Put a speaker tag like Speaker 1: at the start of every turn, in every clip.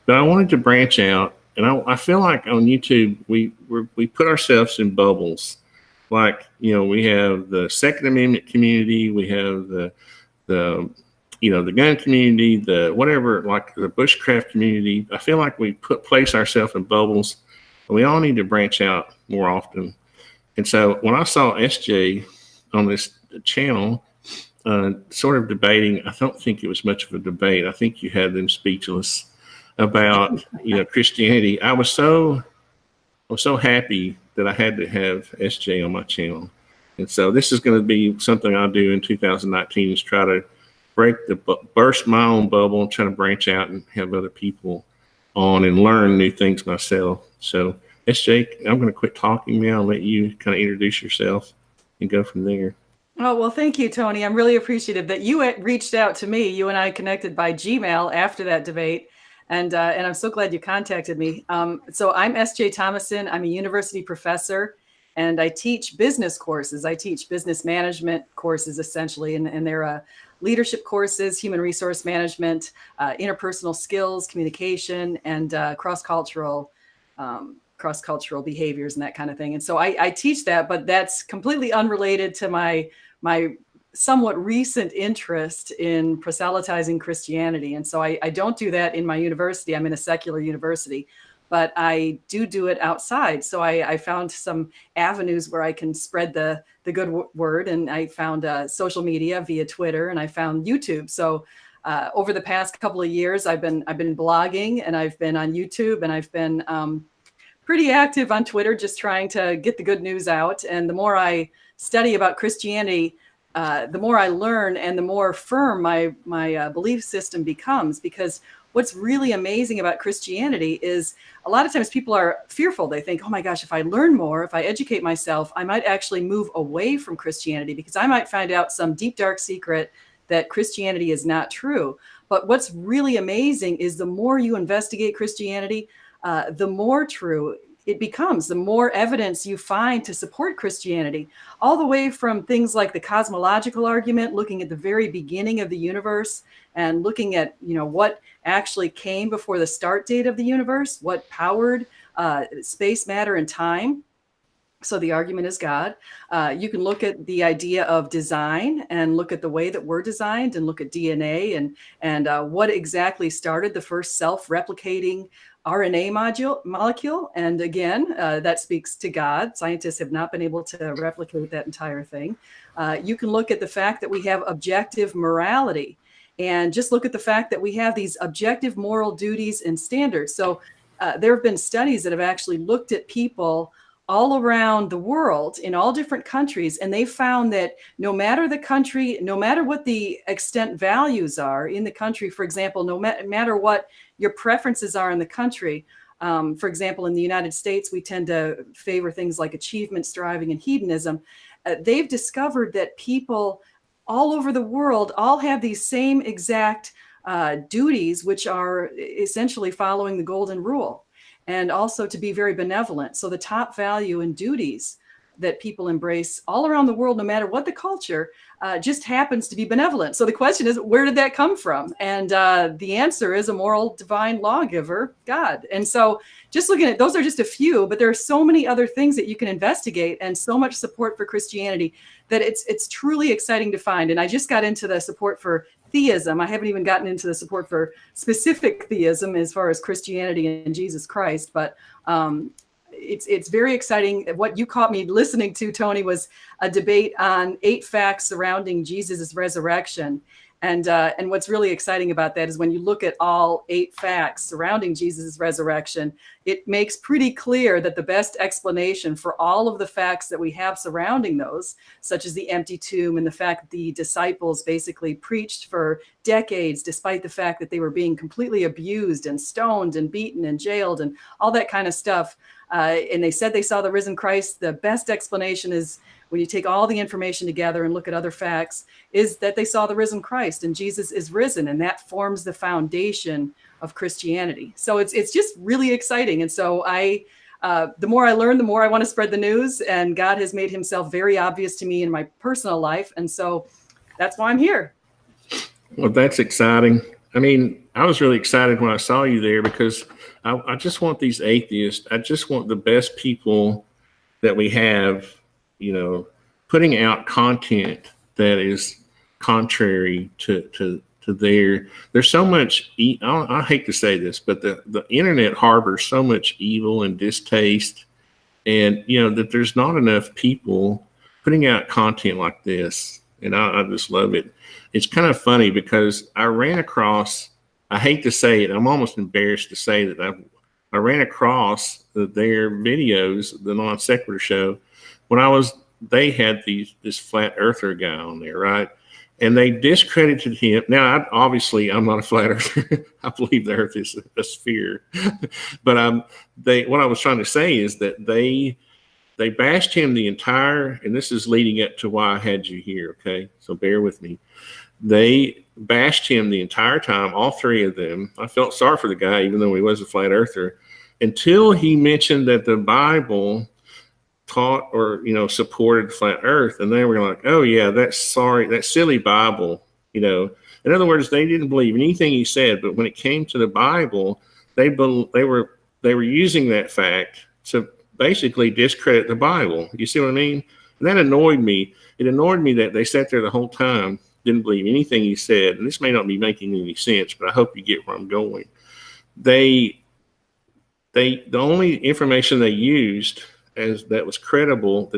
Speaker 1: But I wanted to branch out, and I feel like on YouTube we put ourselves in bubbles. Like, we have the Second Amendment community, we have the the gun community, the whatever, like the bushcraft community. I feel like we place ourselves in bubbles, and we all need to branch out more often. And so when I saw SJ on this channel, sort of debating, I don't think it was much of a debate. I think you had them speechless about Christianity. I was so happy that I had to have SJ on my channel. And so this is going to be something I'll do in 2019, is try to burst my own bubble and try to branch out and have other people on and learn new things myself. So SJ, I'm going to quit talking now and let you kind of introduce yourself and go from there.
Speaker 2: Oh, well, thank you, Tony. I'm really appreciative that you reached out to me. You and I connected by Gmail after that debate. And I'm so glad you contacted me. So I'm SJ Thomason. I'm a university professor, and I teach business courses. I teach business management courses, essentially, and they're leadership courses, human resource management, interpersonal skills, communication, and cross-cultural behaviors and that kind of thing. And so I teach that, but that's completely unrelated to my somewhat recent interest in proselytizing Christianity. And so I don't do that in my university. I'm in a secular university, but I do it outside. So I found some avenues where I can spread the good word. And I found social media via Twitter, and I found YouTube. So over the past couple of years, I've been blogging, and I've been on YouTube, and I've been pretty active on Twitter, just trying to get the good news out. And the more I study about Christianity, the more I learn, and the more firm my belief system becomes. Because what's really amazing about Christianity is a lot of times people are fearful. They think, oh my gosh, if I learn more, if I educate myself, I might actually move away from Christianity, because I might find out some deep, dark secret that Christianity is not true. But what's really amazing is the more you investigate Christianity, the more true it becomes, the more evidence you find to support Christianity, all the way from things like the cosmological argument, looking at the very beginning of the universe and looking at, what actually came before the start date of the universe, what powered space, matter, and time. So the argument is God. You can look at the idea of design and look at the way that we're designed, and look at DNA and what exactly started the first self-replicating RNA molecule. And again, that speaks to God. Scientists have not been able to replicate that entire thing. You can look at the fact that we have objective morality, and just look at the fact that we have these objective moral duties and standards. So there have been studies that have actually looked at people all around the world in all different countries, and they found that no matter the country, no matter what the extent values are in the country, for example, no matter what your preferences are in the country, for example, in the United States, we tend to favor things like achievement, striving, and hedonism. They've discovered that people all over the world all have these same exact duties, which are essentially following the golden rule, and also to be very benevolent. So the top value and duties that people embrace all around the world, no matter what the culture, just happens to be benevolent. So the question is, where did that come from? And the answer is a moral, divine lawgiver, God. And so just looking at, those are just a few, but there are so many other things that you can investigate, and so much support for Christianity that it's truly exciting to find. And I just got into the support for theism. I haven't even gotten into the support for specific theism as far as Christianity and Jesus Christ, but it's very exciting. What you caught me listening to, Tony, was a debate on 8 facts surrounding Jesus's resurrection. And what's really exciting about that is when you look at all 8 facts surrounding Jesus's resurrection, it makes pretty clear that the best explanation for all of the facts that we have surrounding those, such as the empty tomb and the fact that the disciples basically preached for decades, despite the fact that they were being completely abused and stoned and beaten and jailed and all that kind of stuff. And they said they saw the risen Christ. The best explanation is, when you take all the information together and look at other facts, is that they saw the risen Christ, and Jesus is risen, and that forms the foundation of Christianity. So it's just really exciting. And so the more I learn, the more I want to spread the news, and God has made himself very obvious to me in my personal life. And so that's why I'm here.
Speaker 1: Well, that's exciting. I mean, I was really excited when I saw you there because I just want these atheists. I just want the best people that we have, putting out content that is contrary to there's so much. I hate to say this, but the internet harbors so much evil and distaste, and that there's not enough people putting out content like this, and I just love it. It's kind of funny because I ran across. I hate to say it. I'm almost embarrassed to say that I ran across their videos, the Non Sequitur show, when they had this flat earther guy on there, right? And they discredited him. Now, I'm not a flat earther. I believe the earth is a sphere. But what I was trying to say is that they bashed him the entire, and this is leading up to why I had you here, okay? So bear with me. They bashed him the entire time, all three of them. I felt sorry for the guy, even though he was a flat earther, until he mentioned that the Bible taught or supported flat earth, and they were like, oh yeah, that silly Bible. In other words, they didn't believe anything he said, but when it came to the Bible, they were using that fact to basically discredit the Bible. You see what I mean? And that annoyed me. It annoyed me that they sat there the whole time, didn't believe anything he said. And this may not be making any sense, but I hope you get where I'm going. The only information they used that was credible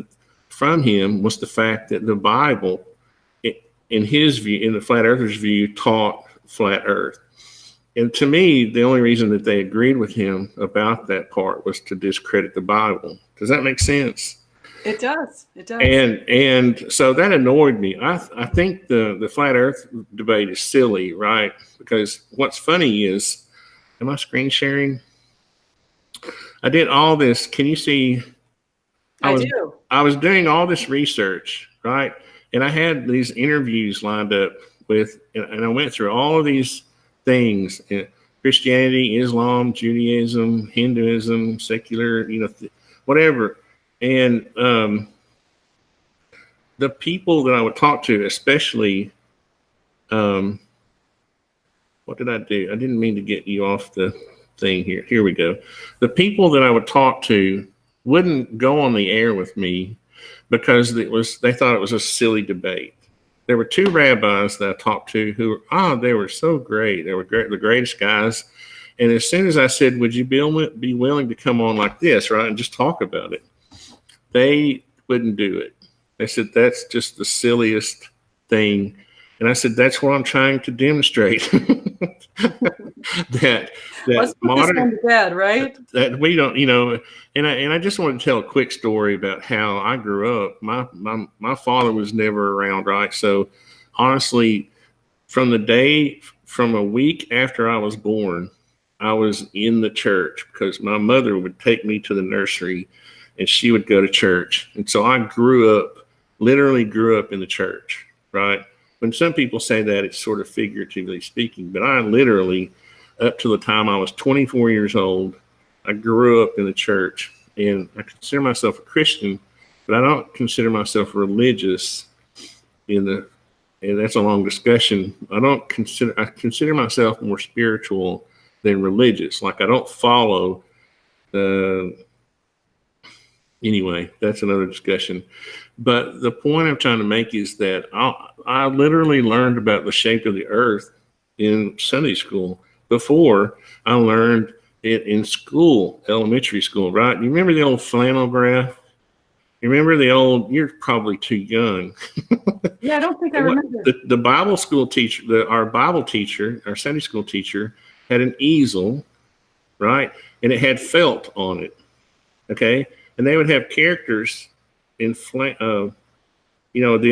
Speaker 1: from him was the fact that the Bible, in his view, in the flat earther's view, taught flat earth. And to me, the only reason that they agreed with him about that part was to discredit the Bible. Does that make sense?
Speaker 2: It does. It does.
Speaker 1: And so that annoyed me. I think the flat earth debate is silly, right? Because what's funny is, am I screen sharing? I did all this. Can you see? I was doing all this research, right? And I had these interviews lined up and I went through all of these things: Christianity, Islam, Judaism, Hinduism, secular, whatever. And the people that I would talk to, especially, what did I do? I didn't mean to get you off the thing here. Here we go. The people that I would talk to wouldn't go on the air with me because they thought it was a silly debate. There were two rabbis that I talked to who they were so great. They were the greatest guys. And as soon as I said, would you be willing to come on like this, right, and just talk about it, they wouldn't do it. They said, that's just the silliest thing. And I said, that's what I'm trying to demonstrate. that
Speaker 2: Let's put
Speaker 1: modern,
Speaker 2: this one to bed, right?
Speaker 1: that we don't, and I just want to tell a quick story about how I grew up. My father was never around, right? So honestly, from a week after I was born, I was in the church because my mother would take me to the nursery and she would go to church. And so I literally grew up in the church, right? When some people say that, it's sort of figuratively speaking, but I literally, up to the time I was 24 years old, I grew up in the church, and I consider myself a Christian, but I don't consider myself religious and that's a long discussion. I consider myself more spiritual than religious. Like I don't follow anyway, that's another discussion. But the point I'm trying to make is that I literally learned about the shape of the earth in Sunday school before I learned it in school, elementary school, right? You remember the old flannel graph? You remember you're probably too young.
Speaker 2: Yeah, I don't think I remember.
Speaker 1: The Bible school teacher, our Bible teacher, our Sunday school teacher had an easel, right? And it had felt on it, okay? And they would have characters in the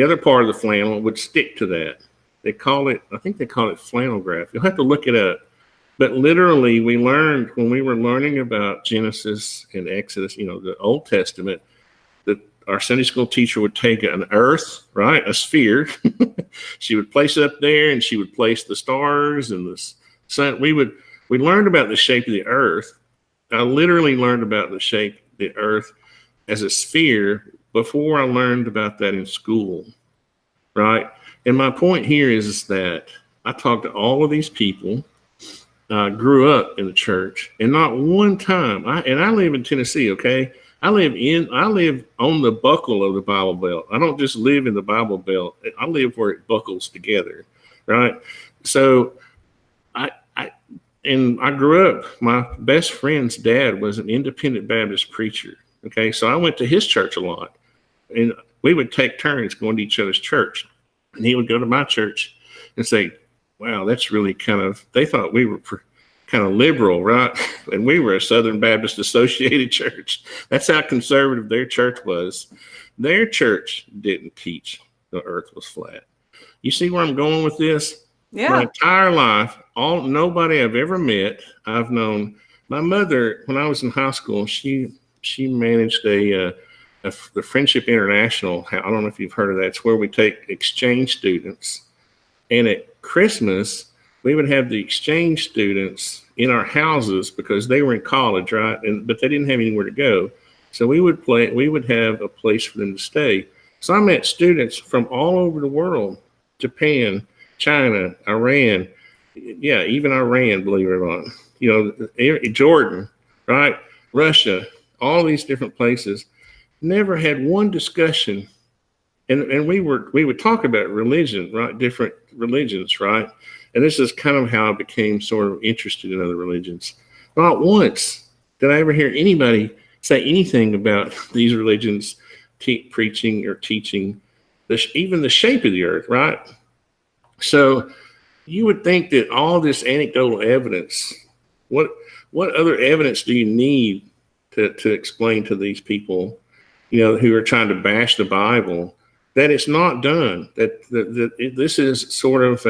Speaker 1: other part of the flannel would stick to that. I think they call it flannel graph. You'll have to look it up. But literally, we learned when we were learning about Genesis and Exodus, the Old Testament, that our Sunday school teacher would take an earth, right, a sphere. She would place it up there, and she would place the stars and the sun. We learned about the shape of the earth. I literally learned about the shape of the earth as a sphere before I learned about that in school, right? And my point here is that I talked to all of these people. Grew up in the church, and not one time. I live in Tennessee. Okay, I live on the buckle of the Bible Belt. I don't just live in the Bible Belt. I live where it buckles together, right? So I grew up. My best friend's dad was an independent Baptist preacher. Okay, so I went to his church a lot, and we would take turns going to each other's church, and he would go to my church and say, wow, that's really they thought we were kind of liberal, right? And we were a Southern Baptist Associated church. That's how conservative their church was. Their church didn't teach the earth was flat. You see where I'm going with this?
Speaker 2: Yeah.
Speaker 1: My entire life, nobody I've ever met, I've known. My mother, when I was in high school, she managed the Friendship International. I don't know if you've heard of that. It's where we take exchange students. And at Christmas, we would have the exchange students in our houses because they were in college, right? But they didn't have anywhere to go. So we would have a place for them to stay. So I met students from all over the world, Japan, China, Iran, yeah, even Iran, believe it or not, Jordan, right? Russia, all these different places. Never had one discussion. And we would talk about religion, right? Different religions, right? And this is kind of how I became sort of interested in other religions. Not once did I ever hear anybody say anything about these religions preaching or teaching even the shape of the earth, right? So you would think that all this anecdotal evidence, what other evidence do you need to explain to these people, who are trying to bash the Bible, that it's not done, that this is sort of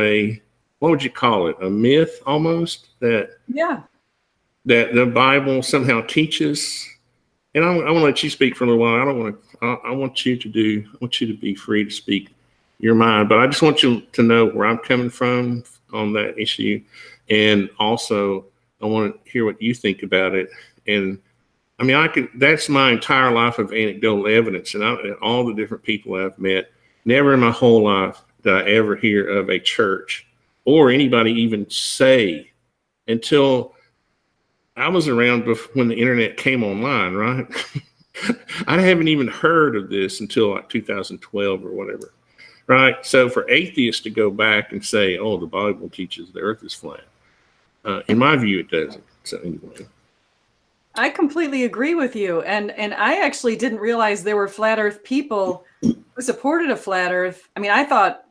Speaker 1: what would you call it? A myth almost that the Bible somehow teaches. And I want to let you speak for a little while. I want you to be free to speak your mind, but I just want you to know where I'm coming from on that issue. And also I want to hear what you think about it. And I mean, that's my entire life of anecdotal evidence, and all the different people I've met. Never in my whole life did I ever hear of a church or anybody even say, until I was around when the internet came online, right? I haven't even heard of this until like 2012 or whatever, right? So for atheists to go back and say, oh, the Bible teaches the earth is flat, in my view, it doesn't. So anyway.
Speaker 2: I completely agree with you. And I actually didn't realize there were flat earth people who supported a flat earth. I mean, I thought,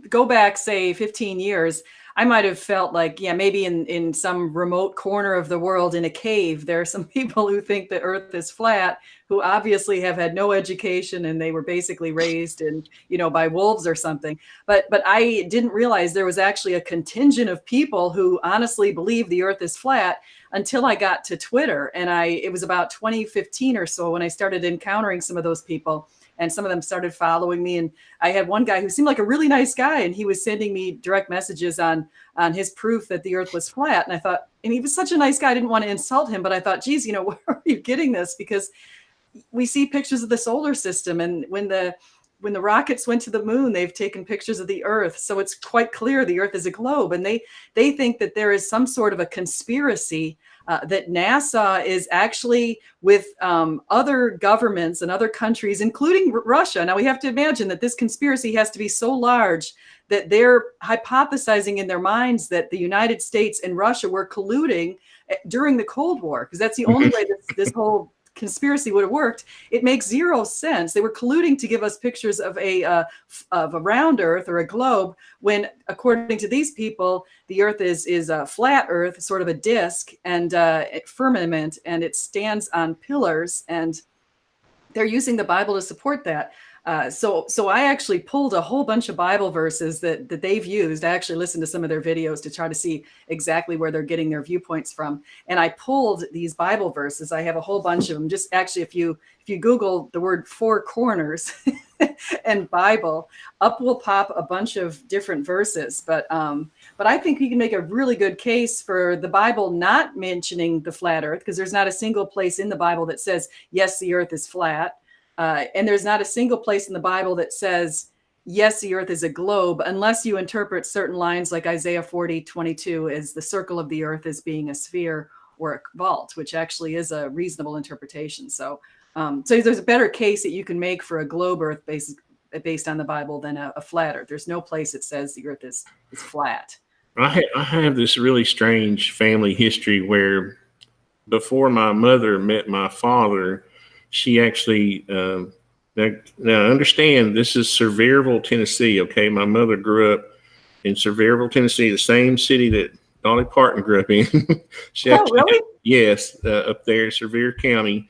Speaker 2: go back, say 15 years, I might have felt like, yeah, maybe in some remote corner of the world in a cave, there are some people who think the earth is flat, who obviously have had no education and they were basically raised by wolves or something. But I didn't realize there was actually a contingent of people who honestly believe the earth is flat until I got to Twitter. And it was about 2015 or so when I started encountering some of those people. And some of them started following me. And I had one guy who seemed like a really nice guy, and he was sending me direct messages on his proof that the earth was flat. And I thought, and he was such a nice guy, I didn't want to insult him, but I thought, geez, where are you getting this? Because we see pictures of the solar system, and when the rockets went to the moon, they've taken pictures of the earth. So it's quite clear the earth is a globe. And they think that there is some sort of a conspiracy that NASA is actually with other governments and other countries, including Russia. Now we have to imagine that this conspiracy has to be so large that they're hypothesizing in their minds that the United States and Russia were colluding during the Cold War, because that's the only way this whole conspiracy would have worked. It makes zero sense. They were colluding to give us pictures of a round earth or a globe, when according to these people, the earth is a flat earth, sort of a disc, and firmament, and it stands on pillars, and they're using the Bible to support that. So I actually pulled a whole bunch of Bible verses that they've used. I actually listened to some of their videos to try to see exactly where they're getting their viewpoints from. And I pulled these Bible verses. I have a whole bunch of them. Just actually, if you Google the word four corners and Bible, up will pop a bunch of different verses. But I think you can make a really good case for the Bible not mentioning the flat earth, because there's not a single place in the Bible that says, yes, the earth is flat. And there's not a single place in the Bible that says, yes, the earth is a globe, unless you interpret certain lines like Isaiah 40:22 as the circle of the earth as being a sphere or a vault, which actually is a reasonable interpretation. So, so there's a better case that you can make for a globe earth based on the Bible than a flat earth. There's no place that says the earth is flat.
Speaker 1: I have this really strange family history where before my mother met my father, she actually, now understand this is Sevierville, Tennessee. Okay. My mother grew up in Sevierville, Tennessee, the same city that Dolly Parton grew up in. She actually,
Speaker 2: really?
Speaker 1: yes, up there in Sevier County.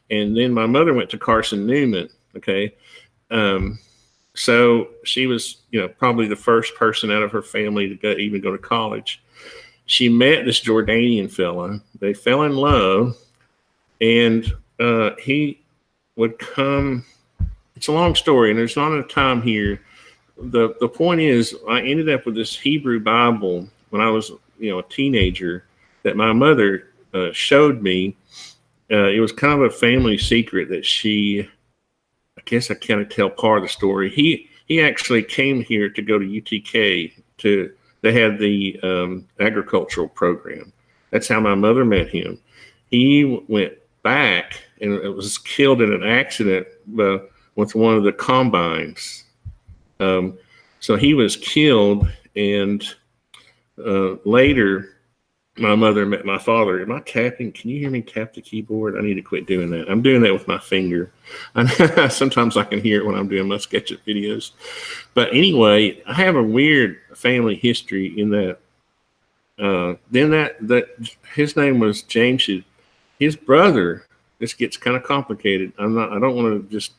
Speaker 1: And then my mother went to Carson Newman. Okay. So she was, probably the first person out of her family to even go to college. She met this Jordanian fella. They fell in love, and he would come. It's a long story, and there's not enough time here. The point is, I ended up with this Hebrew Bible when I was, a teenager that my mother showed me. It was kind of a family secret that I guess I kind of tell part of the story. He actually came here to go to UTK they had the agricultural program. That's how my mother met him. He went back and it was killed in an accident with one of the combines. So he was killed, and later my mother met my father. Am I tapping? Can you hear me tap the keyboard? I need to quit doing that. I'm doing that with my finger. Sometimes I can hear it when I'm doing my SketchUp videos. But anyway, I have a weird family history in that. Then that his name was James. His brother. This gets kind of complicated. I don't want to just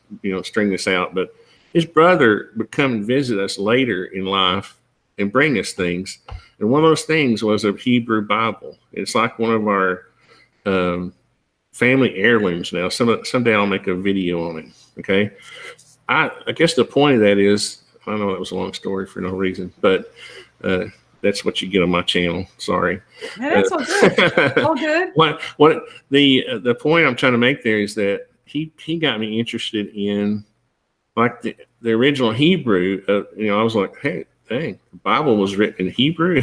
Speaker 1: string this out, but his brother would come and visit us later in life and bring us things. And one of those things was a Hebrew Bible. It's like one of our family heirlooms now. Someday I'll make a video on it. Okay. I guess the point of that is, I know that was a long story for no reason, but that's what you get on my channel. Sorry.
Speaker 2: Yeah, that's all good. All good.
Speaker 1: What the point I'm trying to make there is that he got me interested in like the original Hebrew. I was like, hey, dang, the Bible was written in Hebrew.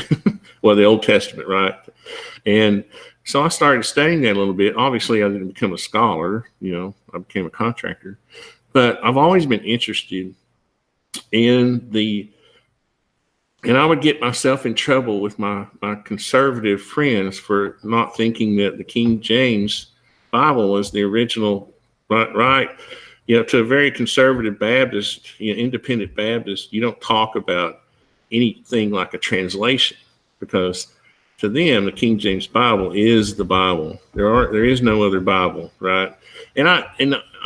Speaker 1: Well, the Old Testament, right? And so I started studying that a little bit. Obviously, I didn't become a scholar. I became a contractor. But I've always been interested in and I would get myself in trouble with my conservative friends for not thinking that the King James Bible was the original, right? To a very conservative Baptist, independent Baptist, you don't talk about anything like a translation, because to them, the King James Bible is the Bible. There is no other Bible, right? And I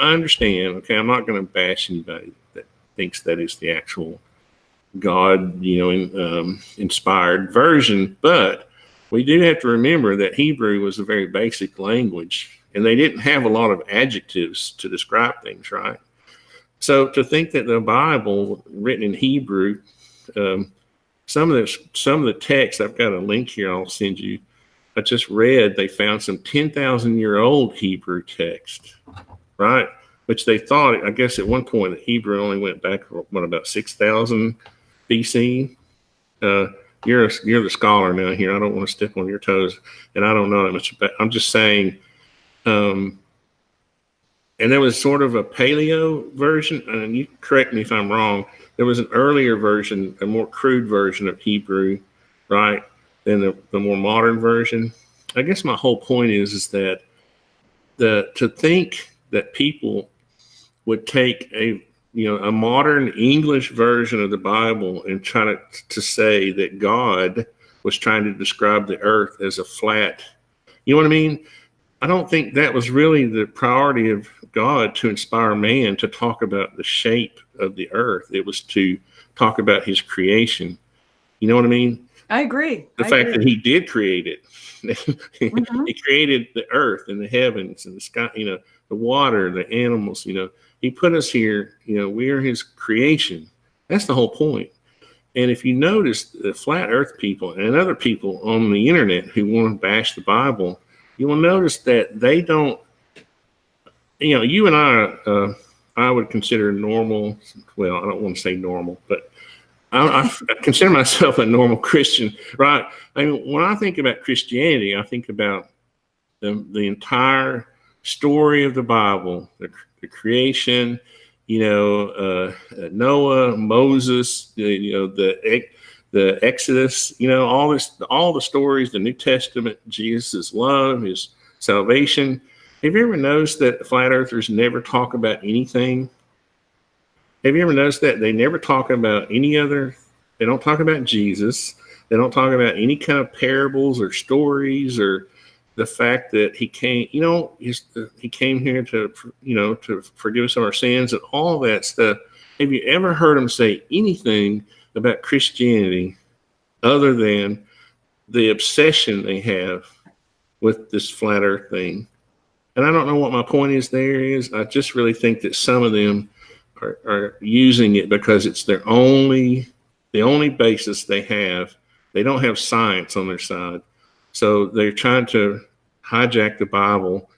Speaker 1: understand. Okay, I'm not going to bash anybody that thinks that is the actual God, inspired version, but we do have to remember that Hebrew was a very basic language, and they didn't have a lot of adjectives to describe things, right? So to think that the Bible written in Hebrew, some of the text, I've got a link here I'll send you. I just read they found some 10,000-year-old Hebrew text, right? Which they thought, I guess at one point, the Hebrew only went back, about 6,000 BC? You're the scholar now here. I don't want to step on your toes, and I don't know that much about. I'm just saying. And there was sort of a paleo version, and you correct me if I'm wrong. There was an earlier version, a more crude version of Hebrew, right? Than the more modern version. I guess my whole point is that to think that people would take a modern English version of the Bible and try to say that God was trying to describe the earth as a flat, you know what I mean? I don't think that was really the priority of God, to inspire man to talk about the shape of the earth. It was to talk about his creation. You know what I mean?
Speaker 2: I agree.
Speaker 1: The fact that he did create it. Mm-hmm. He created the earth and the heavens and the sky, the water, the animals, he put us here, we are his creation. That's the whole point. And if you notice, the flat earth people and other people on the internet who want to bash the Bible, you will notice that they don't, you and I I would consider normal. Well, I don't want to say normal, but I consider myself a normal Christian, right? I mean, when I think about Christianity, I think about the entire story of the Bible, the creation, Noah, Moses, the Exodus, all the stories, the New Testament, Jesus' love, his salvation. Have you ever noticed that flat earthers never talk about anything? Have you ever noticed that they never talk about they don't talk about Jesus. They don't talk about any kind of parables or stories or the fact that he came, he came here to forgive us of our sins and all that stuff. Have you ever heard them say anything about Christianity other than the obsession they have with this flat earth thing? And I don't know what my point is there is. I just really think that some of them are using it because it's the only basis they have. They don't have science on their side. So they're trying to hijack the Bible,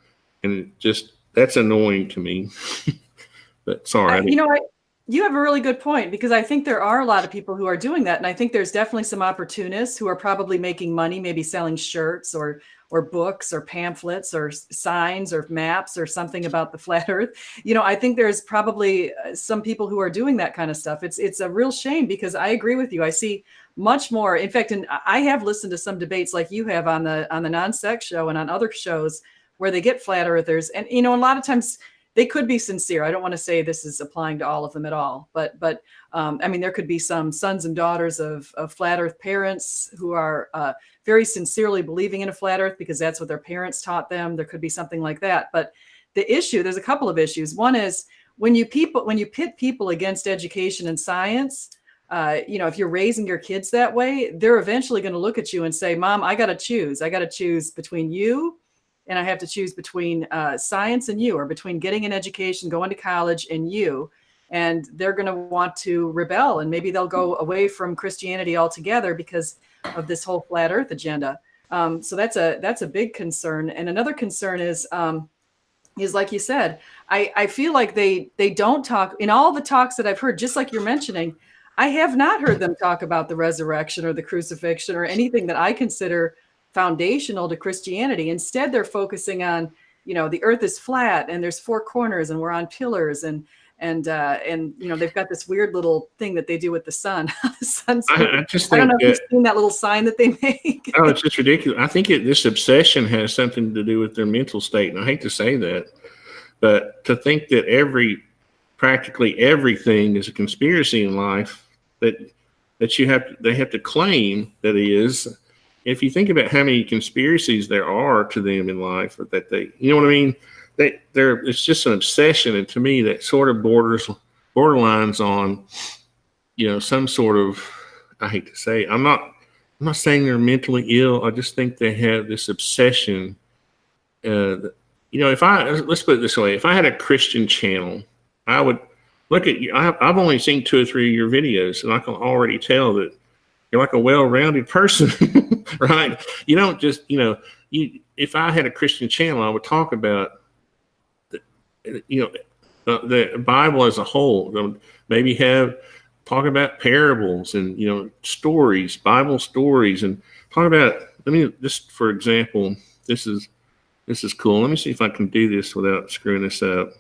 Speaker 1: and that's annoying to me. But sorry.
Speaker 2: You have a really good point, because I think there are a lot of people who are doing that. And I think there's definitely some opportunists who are probably making money, maybe selling shirts or books or pamphlets or signs or maps or something about the flat earth. I think there's probably some people who are doing that kind of stuff. It's a real shame, because I agree with you. I see much more. In fact, and I have listened to some debates like you have on the Non-Sex Show and on other shows where they get flat earthers. And, a lot of times they could be sincere. I don't want to say this is applying to all of them at all, but I mean, there could be some sons and daughters of flat earth parents who are very sincerely believing in a flat earth because that's what their parents taught them. There could be something like that. But there's a couple of issues. One is when you pit people against education and science, if you're raising your kids that way, they're eventually going to look at you and say, Mom, I got to choose between you, and I have to choose between science and you, or between getting an education, going to college, and you. And they're going to want to rebel, and maybe they'll go away from Christianity altogether because of this whole flat earth agenda. So that's a big concern. And another concern is like you said, I feel like they don't talk in all the talks that I've heard, just like you're mentioning. I have not heard them talk about the resurrection or the crucifixion or anything that I consider foundational to Christianity. Instead, they're focusing on, the earth is flat and there's four corners and we're on pillars, and they've got this weird little thing that they do with the sun. The sun's
Speaker 1: I
Speaker 2: don't know if you've seen that little sign that they make.
Speaker 1: Oh, it's just ridiculous. I think this obsession has something to do with their mental state. And I hate to say that, but to think that practically everything is a conspiracy in life that they have to claim that it is. If you think about how many conspiracies there are to them in life, or that you know what I mean? It's just an obsession. And to me, that sort of borderlines on, some sort of, I hate to say, I'm not saying they're mentally ill. I just think they have this obsession. Let's put it this way. If I had a Christian channel, I would look at you. I've only seen 2 or 3 of your videos, and I can already tell that you're like a well-rounded person, right? You don't just, if I had a Christian channel, I would talk about, the Bible as a whole. Maybe talk about parables and, stories, Bible stories, and talk about, just for example, this is cool. Let me see if I can do this without screwing this up.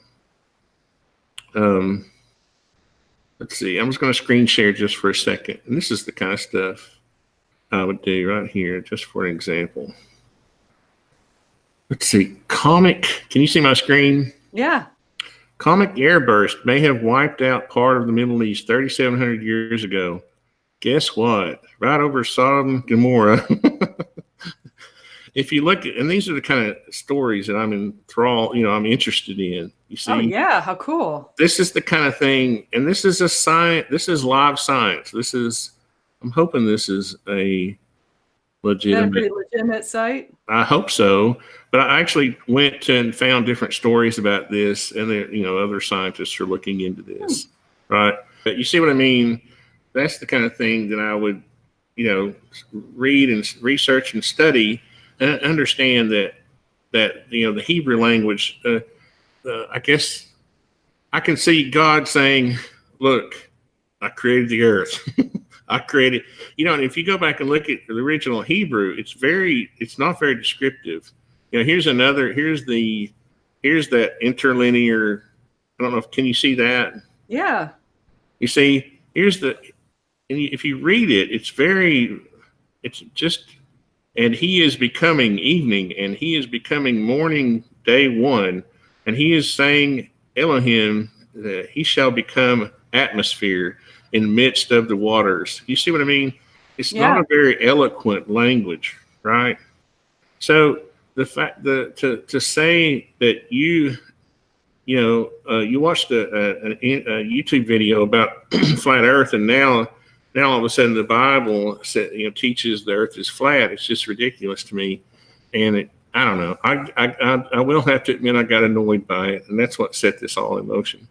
Speaker 1: Let's see. I'm just going to screen share just for a second. And this is the kind of stuff I would do right here, just for an example. Let's see. Can you see my screen?
Speaker 2: Yeah.
Speaker 1: Comet airburst may have wiped out part of the Middle East 3,700 years ago. Guess what? Right over Sodom and Gomorrah. If you look at, and these are the kind of stories that I'm I'm interested in. You see?
Speaker 2: Oh yeah, how cool.
Speaker 1: This is the kind of thing, and this is this is live science. I'm hoping this is a legitimate.
Speaker 2: Is that a pretty legitimate site?
Speaker 1: I hope so. But I actually went and found different stories about this, and other scientists are looking into this, right? But you see what I mean? That's the kind of thing that I would, read and research and study, and understand that the Hebrew language, I guess I can see God saying, look, I created the earth. I created, and if you go back and look at the original Hebrew, it's not very descriptive. Here's that interlinear, I don't know can you see that?
Speaker 2: Yeah.
Speaker 1: You see, if you read it, it's just, and he is becoming evening, and he is becoming morning, day one, and he is saying, Elohim, that he shall become atmosphere in the midst of the waters. You see what I mean? It's not a very eloquent language, right? So the fact to say that you watched a YouTube video about flat Earth, and now all of a sudden the Bible teaches the Earth is flat. It's just ridiculous to me, and I don't know. I will have to admit I got annoyed by it, and that's what set this all in motion.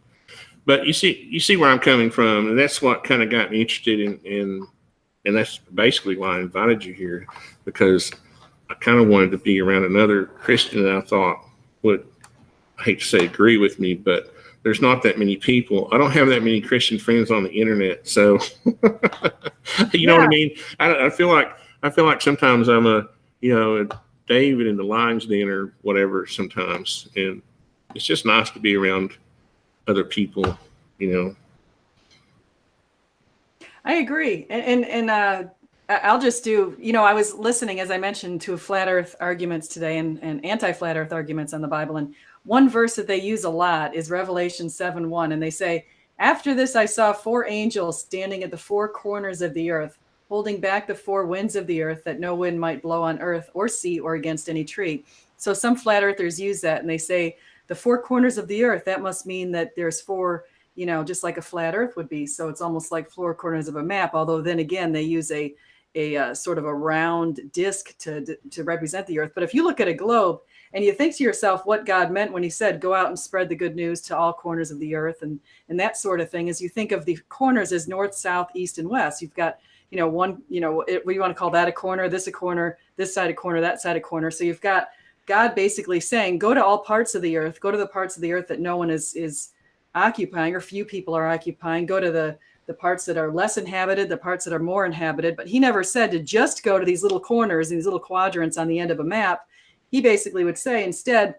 Speaker 1: But you see where I'm coming from, and that's what kind of got me interested in, and that's basically why I invited you here, because I kind of wanted to be around another Christian that I thought would, I hate to say agree with me, but there's not that many people. I don't have that many Christian friends on the internet, so you know what I mean. I feel like sometimes I'm a David in the lion's den or whatever sometimes, and it's just nice to be around other people,
Speaker 2: I agree. And I'll just do, I was listening, as I mentioned, to flat earth arguments today and anti-flat earth arguments on the Bible. And one verse that they use a lot is Revelation 7:1. And they say, after this, I saw 4 angels standing at the 4 corners of the earth, holding back the 4 winds of the earth, that no wind might blow on earth or sea or against any tree. So some flat earthers use that, and they say the 4 corners of the earth, that must mean that there's 4, just like a flat earth would be. So it's almost like 4 corners of a map. Although then again, they use a sort of a round disc to represent the earth. But if you look at a globe and you think to yourself what God meant when he said, go out and spread the good news to all corners of the earth, and that sort of thing, is you think of the corners as north, south, east, and west. You've got, one, what do you want to call that, a corner, this side a corner, that side a corner. So you've got God basically saying, go to all parts of the earth, go to the parts of the earth that no one is occupying, or few people are occupying, go to the parts that are less inhabited, the parts that are more inhabited. But he never said to just go to these little corners, these little quadrants on the end of a map. He basically would say instead,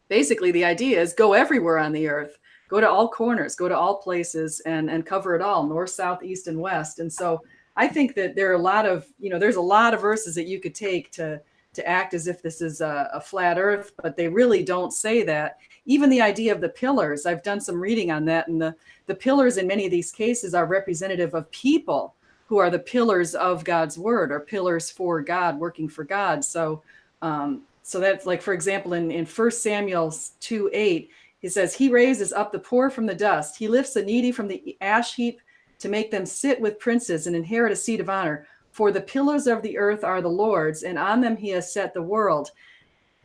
Speaker 2: basically the idea is go everywhere on the earth, go to all corners, go to all places, and cover it all, north, south, east, and west. And so I think that there are a lot of, there's a lot of verses that you could take to act as if this is a flat earth, but they really don't say that. Even the idea of the pillars, I've done some reading on that, and the pillars in many of these cases are representative of people who are the pillars of God's word, or pillars for God, working for God. So that's like, for example, in 1 Samuel 2:8, he says, he raises up the poor from the dust. He lifts the needy from the ash heap to make them sit with princes and inherit a seat of honor. For the pillars of the earth are the Lord's, and on them he has set the world.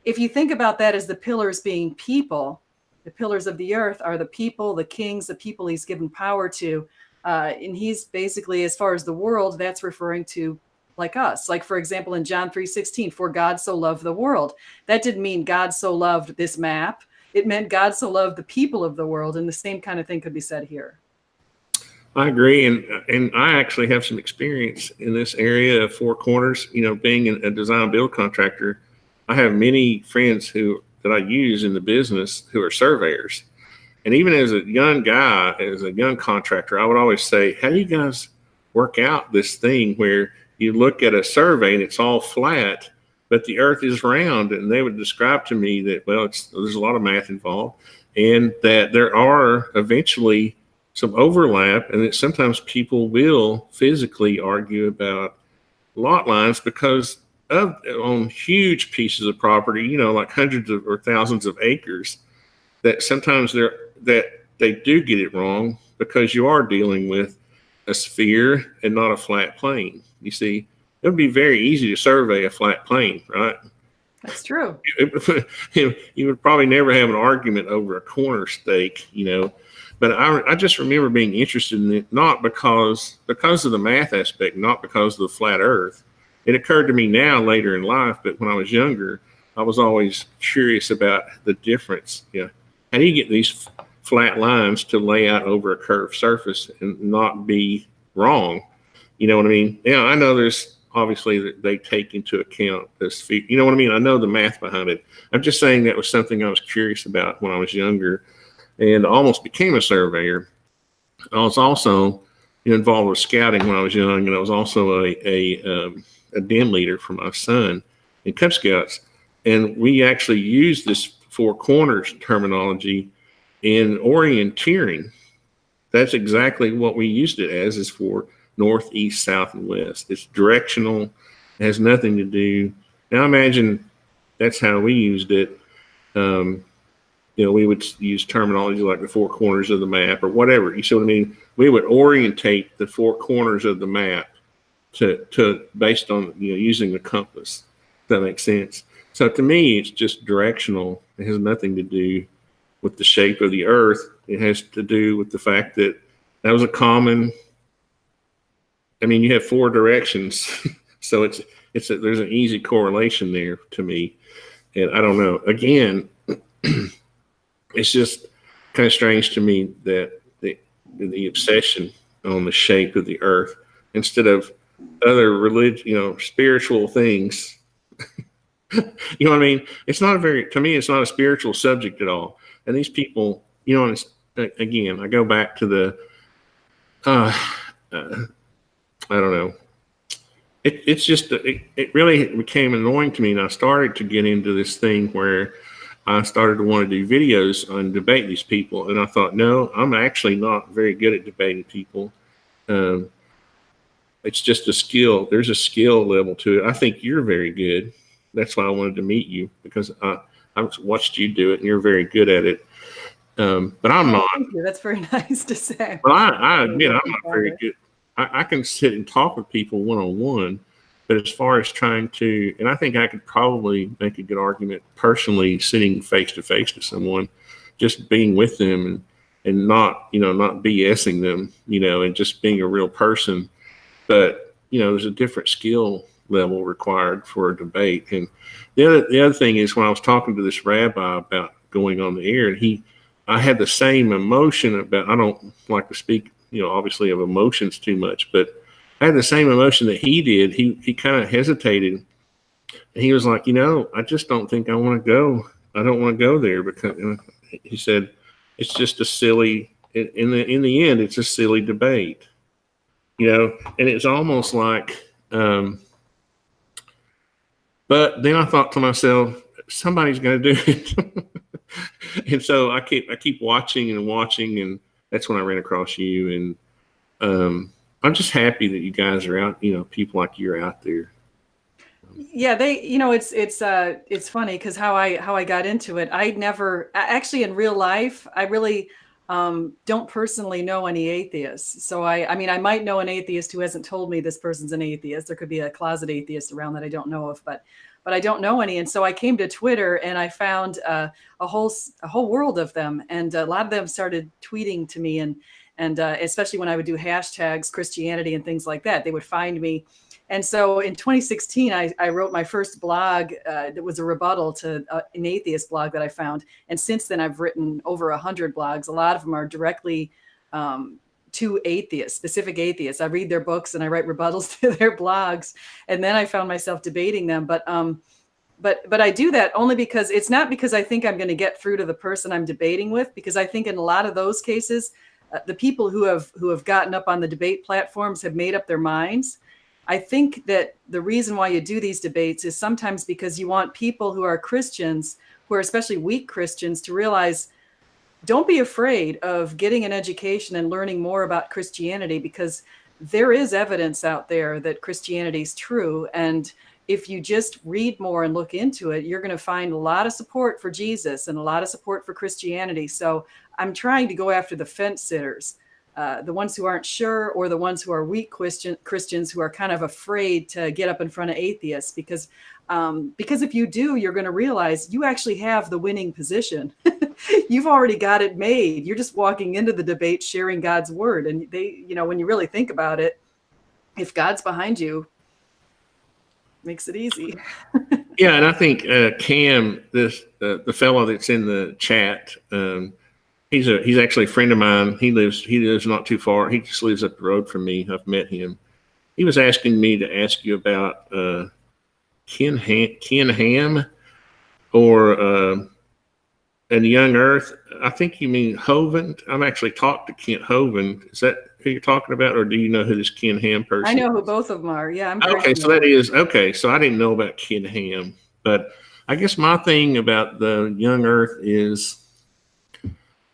Speaker 2: If you think about that as the pillars being people, the pillars of the earth are the people, the kings, the people he's given power to. And he's basically, as far as the world, that's referring to like us. Like, for example, in John 3:16, for God so loved the world. That didn't mean God so loved this map. It meant God so loved the people of the world. And the same kind of thing could be said here.
Speaker 1: I agree, and I actually have some experience in this area of 4 corners. Being a design build contractor, I have many friends that I use in the business who are surveyors. And even as a young guy, as a young contractor, I would always say, how do you guys work out this thing where you look at a survey and it's all flat, but the earth is round? And they would describe to me that, well, there's a lot of math involved, and that there are eventually some overlap, and that sometimes people will physically argue about lot lines because on huge pieces of property, like hundreds of or thousands of acres, that sometimes they do get it wrong because you are dealing with a sphere and not a flat plane. You see, it would be very easy to survey a flat plane, right?
Speaker 2: That's true.
Speaker 1: You would probably never have an argument over a corner stake, But I just remember being interested in it, not because of the math aspect, not because of the flat earth. It occurred to me now later in life, but when I was younger, I was always curious about the difference. How do you get these flat lines to lay out over a curved surface and not be wrong. You know what I mean? Yeah, I know there's obviously that they take into account this, you know what I mean? I know the math behind it. I'm just saying that was something I was curious about when I was younger and almost became a surveyor. I was also involved with scouting when I was young, and I was also a den leader for my son in Cub Scouts. And we actually used this four corners terminology in orienteering. That's exactly what we used it as, is for north, east, south, and west. It's directional. It has nothing to do. Now imagine that's how we used it. We would use terminology like the four corners of the map or whatever. You see what I mean? We would orientate the four corners of the map to based on using the compass. If that makes sense. So to me, it's just directional. It has nothing to do with the shape of the earth. It has to do with the fact that was a common. I mean, you have four directions, so there's an easy correlation there to me. And I don't know. Again, it's just kind of strange to me that the obsession on the shape of the earth instead of other spiritual things. You know what I mean? It's not to me, it's not a spiritual subject at all. And these people, again, I go back to the, I don't know. It's just, it really became annoying to me. And I started to get into this thing where I started to want to do videos and debate these people. And I thought, no, I'm actually not very good at debating people. It's just a skill. There's a skill level to it. I think you're very good. That's why I wanted to meet you, because I watched you do it and you're very good at it. But I'm not.
Speaker 2: Thank you. That's very nice to say.
Speaker 1: Well, I admit I'm not very good. I can sit and talk with people one-on-one, but as far as trying to, and I think I could probably make a good argument personally sitting face to face to someone, just being with them and not BSing them, and just being a real person. But, there's a different skill level required for a debate. And the other thing is, when I was talking to this rabbi about going on the air, and I had the same emotion about, I don't like to speak, obviously of emotions too much, but I had the same emotion that he did. He kind of hesitated, and he was like, I just don't think I want to go. I don't want to go there, because he said, it's just a silly, in the end, it's a silly debate, and it's almost like, but then I thought to myself, somebody's going to do it. And so I keep watching, and that's when I ran across you. And I'm just happy that you guys are out, people like you're out there.
Speaker 2: Yeah, it's funny because how I got into it, I never actually in real life, I really don't personally know any atheists. So I mean, I might know an atheist who hasn't told me this person's an atheist. There could be a closet atheist around that I don't know of, but I don't know any. And so I came to Twitter and I found a whole world of them, and a lot of them started tweeting to me, and especially when I would do hashtags Christianity and things like that, they would find me. And so in 2016, I wrote my first blog that was a rebuttal to an atheist blog that I found. And since then, I've written over 100 blogs. A lot of them are directly to atheists, specific atheists. I read their books and I write rebuttals to their blogs. And then I found myself debating them. But I do that only because it's not because I think I'm going to get through to the person I'm debating with, because I think in a lot of those cases, the people who have gotten up on the debate platforms have made up their minds. I think that the reason why you do these debates is sometimes because you want people who are Christians, who are especially weak Christians, to realize, don't be afraid of getting an education and learning more about Christianity, because there is evidence out there that Christianity is true. And if you just read more and look into it, you're going to find a lot of support for Jesus and a lot of support for Christianity. So I'm trying to go after the fence sitters, the ones who aren't sure, or the ones who are weak Christians who are kind of afraid to get up in front of atheists, because if you do, you're going to realize you actually have the winning position. You've already got it made. You're just walking into the debate, sharing God's word. And when you really think about it, if God's behind you, makes it easy.
Speaker 1: Yeah. And I think Cam, the fellow that's in the chat, He's actually a friend of mine. He lives not too far. He just lives up the road from me. I've met him. He was asking me to ask you about Ken Ham or and Young Earth. I think you mean Hovind. I've actually talked to Kent Hovind. Is that who you're talking about, or do you know who this Ken Ham person
Speaker 2: I know who
Speaker 1: is?
Speaker 2: both of them are. Yeah, I'm
Speaker 1: Okay, so that is okay. So I didn't know about Ken Ham, but I guess my thing about the Young Earth is,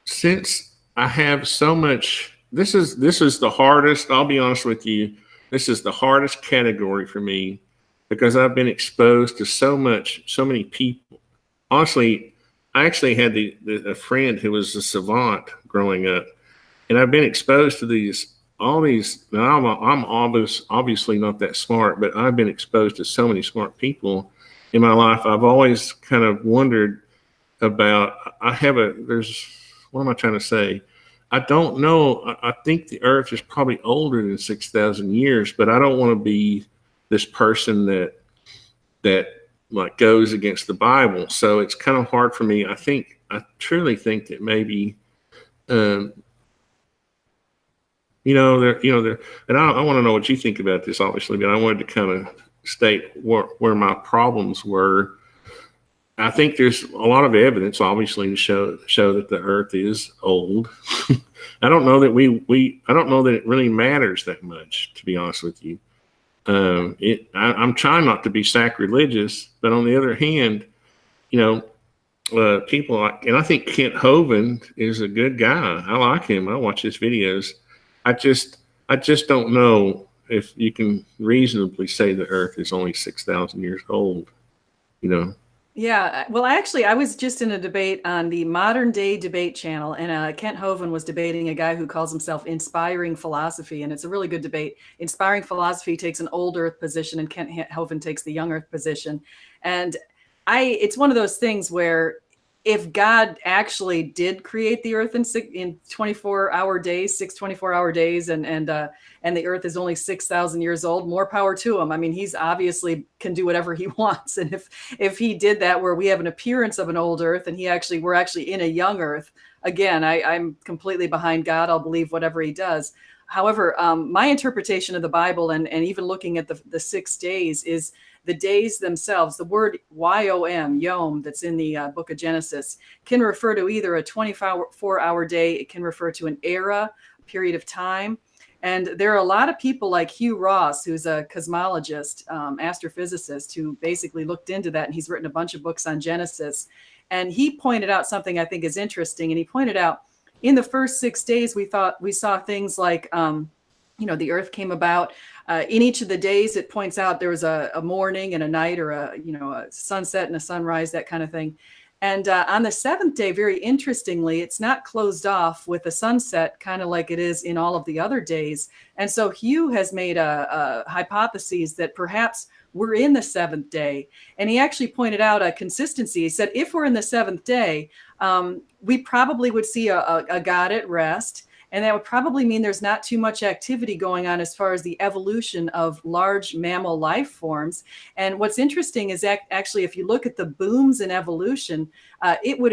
Speaker 1: since I have so much, this is the hardest. I'll be honest with you. This is the hardest category for me because I've been exposed to so many people. Honestly, I actually had a friend who was a savant growing up, and I've been exposed to all these. Now I'm obviously not that smart, but I've been exposed to so many smart people in my life. I've always kind of wondered about. What am I trying to say? I don't know. I think the Earth is probably older than 6,000 years, but I don't want to be this person that like goes against the Bible. So it's kind of hard for me. I truly think that maybe, there, and I want to know what you think about this, obviously, but I wanted to kind of state where my problems were. I think there's a lot of evidence, obviously, to show that the Earth is old. I don't know that I don't know that it really matters that much, to be honest with you. I'm trying not to be sacrilegious, but on the other hand, people like, and I think Kent Hovind is a good guy. I like him. I watch his videos. I just don't know if you can reasonably say the Earth is only 6,000 years old.
Speaker 2: Yeah, well, I was just in a debate on the Modern Day Debate channel, and Kent Hovind was debating a guy who calls himself Inspiring Philosophy, and it's a really good debate. Inspiring Philosophy takes an old Earth position, and Kent Hovind takes the young Earth position. And it's one of those things where if God actually did create the Earth in 24-hour days, 24-hour days, and the Earth is only 6,000 years old, more power to him. I mean, he's obviously can do whatever he wants, and if he did that, where we have an appearance of an old Earth and we're actually in a young Earth, again, I'm completely behind God. I'll believe whatever he does. However, my interpretation of the Bible and even looking at the 6 days is the days themselves. The word yom, that's in the book of Genesis, can refer to either a 24-hour day. It can refer to an era, a period of time. And there are a lot of people like Hugh Ross, who's a cosmologist, astrophysicist, who basically looked into that, and he's written a bunch of books on Genesis. And he pointed out something I think is interesting. And he pointed out in the first 6 days, we saw things like, the Earth came about. In each of the days, it points out there was a morning and a night, or a sunset and a sunrise, that kind of thing. And on the 7th day, very interestingly, it's not closed off with a sunset, kind of like it is in all of the other days. And so Hugh has made a hypothesis that perhaps we're in the 7th day. And he actually pointed out a consistency. He said, if we're in the 7th day, we probably would see a God at rest. And that would probably mean there's not too much activity going on as far as the evolution of large mammal life forms. And what's interesting is that actually, if you look at the booms in evolution, it would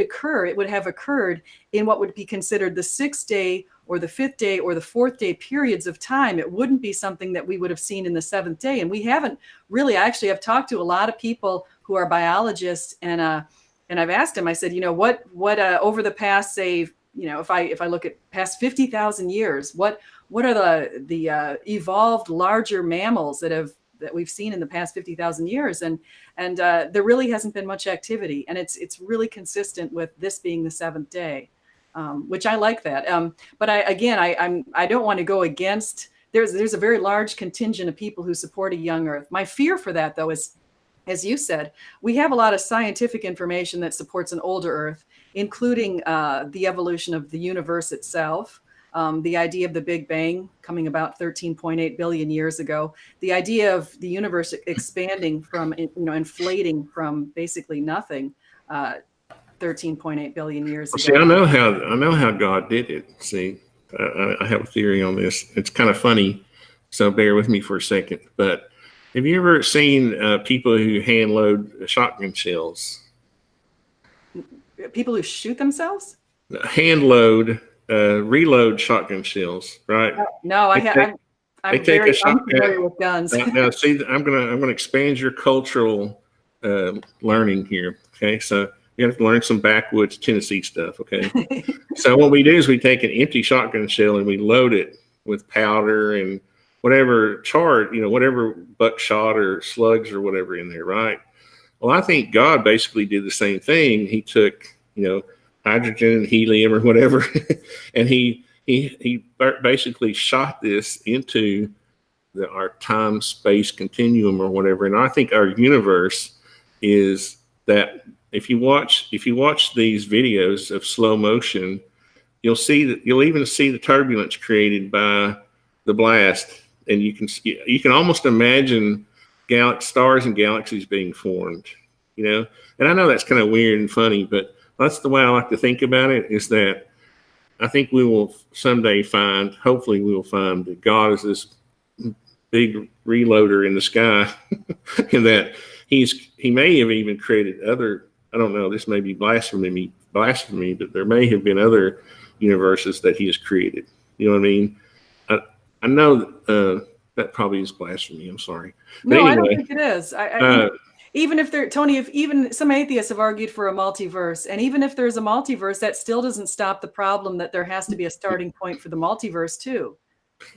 Speaker 2: have occurred in what would be considered the 6th day or the 5th day or the 4th day periods of time. It wouldn't be something that we would have seen in the 7th day. And we haven't really, I've talked to a lot of people who are biologists, and I've asked them, I said, what over the past, say, if I look at past 50,000 years, what are the evolved larger mammals that we've seen in the past 50,000 years? And there really hasn't been much activity, and it's really consistent with this being the 7th day, which I like that. But I don't want to go against. There's a very large contingent of people who support a young Earth. My fear for that, though, is, as you said, we have a lot of scientific information that supports an older Earth, including the evolution of the universe itself, the idea of the Big Bang coming about 13.8 billion years ago, the idea of the universe expanding from, inflating from basically nothing 13.8 billion years ago.
Speaker 1: See, I know how God did it. See, I have a theory on this. It's kind of funny, so bear with me for a second. But have you ever seen people who hand load shotgun shells?
Speaker 2: People who shoot themselves?
Speaker 1: hand load, reload shotgun shells, right?
Speaker 2: No, I'm very unfamiliar with guns.
Speaker 1: Now, see, I'm gonna expand your cultural learning here. Okay, so you have to learn some backwoods Tennessee stuff. Okay, so what we do is we take an empty shotgun shell and we load it with powder and whatever whatever buckshot or slugs or whatever in there, right? Well, I think God basically did the same thing. He took, hydrogen and helium or whatever, and he basically shot this into our time-space continuum or whatever. And I think our universe is that if you watch these videos of slow motion, you'll even see the turbulence created by the blast, and you can almost imagine stars and galaxies being formed, And I know that's kind of weird and funny, but that's the way I like to think about it, is that I think we will someday hopefully we will find that God is this big reloader in the sky, and that he may have even created other, I don't know, this may be blasphemy, but there may have been other universes that he has created. You know what I mean? I know that probably is blasphemy. I'm sorry. But
Speaker 2: no,
Speaker 1: anyway,
Speaker 2: I don't think it is. Even if Tony, if even some atheists have argued for a multiverse, and even if there's a multiverse, that still doesn't stop the problem that there has to be a starting point for the multiverse too.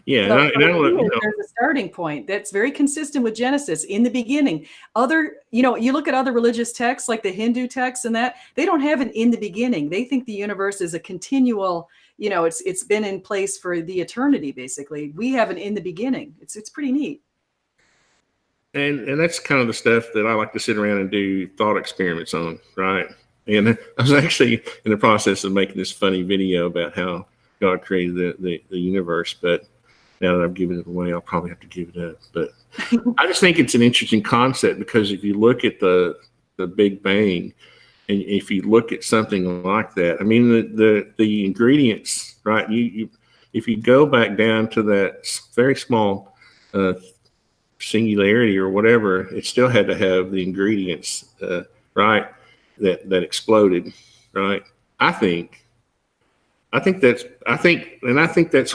Speaker 1: Yeah,
Speaker 2: So there's a starting point that's very consistent with Genesis in the beginning. You look at other religious texts like the Hindu texts and that, they don't have an in the beginning. They think the universe is a continual, it's been in place for the eternity, basically. We have an in the beginning. It's pretty neat.
Speaker 1: And that's kind of the stuff that I like to sit around and do thought experiments on, right? And I was actually in the process of making this funny video about how God created the universe, but now that I've given it away, I'll probably have to give it up. But I just think it's an interesting concept, because if you look at the Big Bang, and if you look at something like that, I mean, the ingredients, right? If you go back down to that very small singularity or whatever, it still had to have the ingredients, right? That exploded, right? I think that's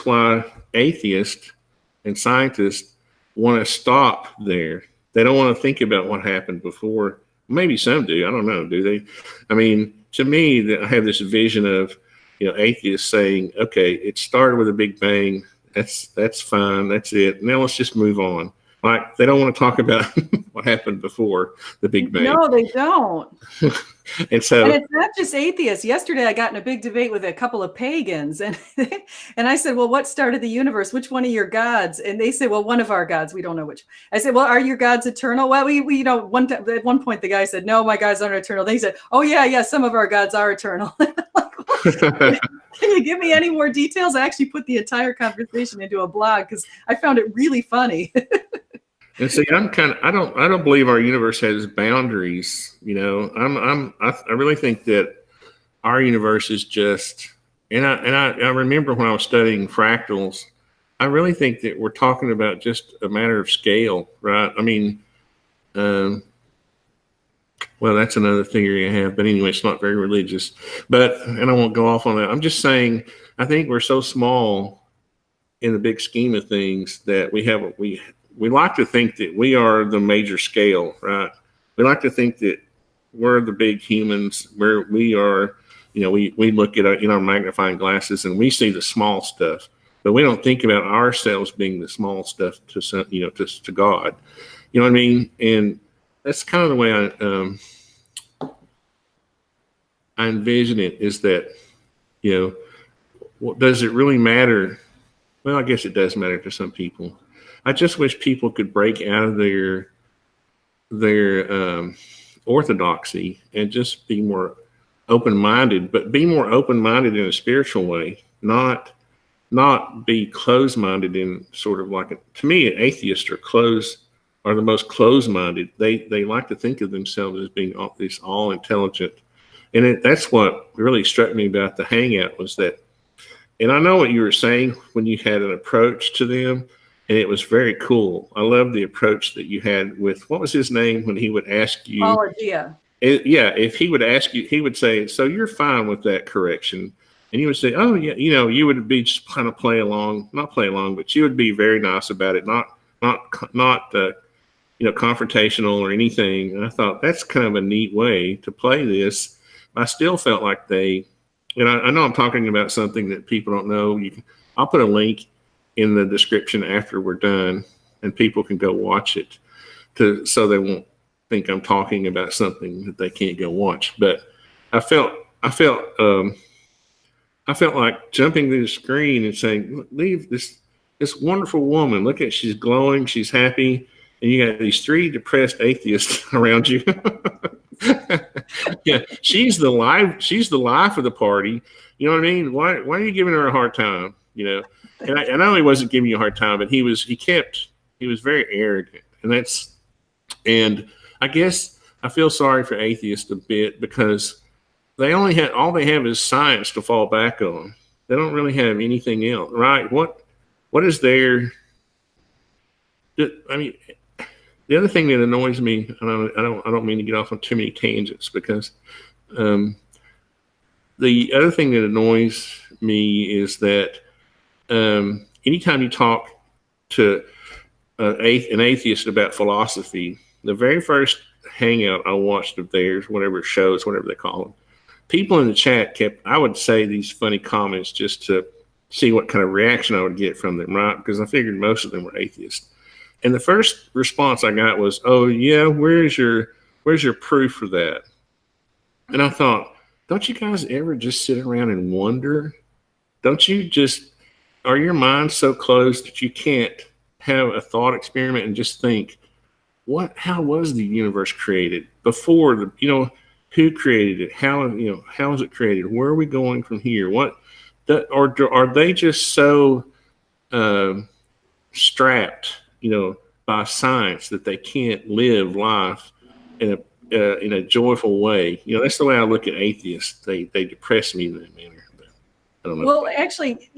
Speaker 1: why atheists and scientists want to stop there. They don't want to think about what happened before. Maybe some do. I don't know. Do they? I mean, to me, I have this vision of, atheists saying, okay, it started with a Big Bang. That's fine. That's it. Now let's just move on. Like, they don't want to talk about what happened before the Big Bang.
Speaker 2: No, they don't.
Speaker 1: And
Speaker 2: it's not just atheists. Yesterday, I got in a big debate with a couple of pagans, and I said, well, what started the universe? Which one of your gods? And they said, well, one of our gods. We don't know which. I said, well, are your gods eternal? Well, we at one point, the guy said, no, my gods aren't eternal. They said, oh, yeah, some of our gods are eternal. Can you give me any more details? I actually put the entire conversation into a blog because I found it really funny.
Speaker 1: And see, I don't believe our universe has boundaries. I really think that our universe is just, and I remember when I was studying fractals, I really think that we're talking about just a matter of scale, right? I mean, well, that's another theory I have, but anyway, it's not very religious. And I won't go off on that. I'm just saying, I think we're so small in the big scheme of things that we like to think that we are the major scale, right? We like to think that we're the big humans, where we are, we look at our magnifying glasses and we see the small stuff, but we don't think about ourselves being the small stuff to God. You know what I mean? And that's kind of the way I envision it, is that, does it really matter? Well, I guess it does matter to some people. I just wish people could break out of their orthodoxy and just be more open-minded, but be more open-minded in a spiritual way, not be closed-minded in sort of like to me, atheists are the most closed-minded. They like to think of themselves as being this all-intelligent. And that's what really struck me about the Hangout, was that, and I know what you were saying when you had an approach to them, and it was very cool. I love the approach that you had with, what was his name when he would ask you?
Speaker 2: Yeah.
Speaker 1: If he would ask you, he would say, so you're fine with that correction. And you would say, oh yeah, you would be just kind of not play along, but you would be very nice about it, not confrontational or anything. And I thought that's kind of a neat way to play this. I still felt like and I know I'm talking about something that people don't know. I'll put a link in the description after we're done, and people can go watch it so they won't think I'm talking about something that they can't go watch. But I felt like jumping to the screen and saying, leave this wonderful woman. Look at, she's glowing, she's happy, and you got these three depressed atheists around you. Yeah, she's the life of the party. You know what I mean? Why are you giving her a hard time? And I know he wasn't giving you a hard time, but he was very arrogant, and I guess I feel sorry for atheists a bit, because all they have is science to fall back on. They don't really have anything else, right? What is there? I mean, the other thing that annoys me, and I don't mean to get off on too many tangents, because the other thing that annoys me is that anytime you talk to an atheist about philosophy, the very first hangout I watched of theirs, whatever shows, whatever they call them, people in the chat I would say these funny comments just to see what kind of reaction I would get from them, right? Because I figured most of them were atheists. And the first response I got was, oh yeah, where's your proof for that? And I thought, don't you guys ever just sit around and wonder? Are your minds so closed that you can't have a thought experiment and just think, how was the universe created before who created it? How was it created? Where are we going from here? Or are they just so strapped, by science that they can't live life in a joyful way? That's the way I look at atheists. They depress me in that manner. I don't know.
Speaker 2: Well, actually,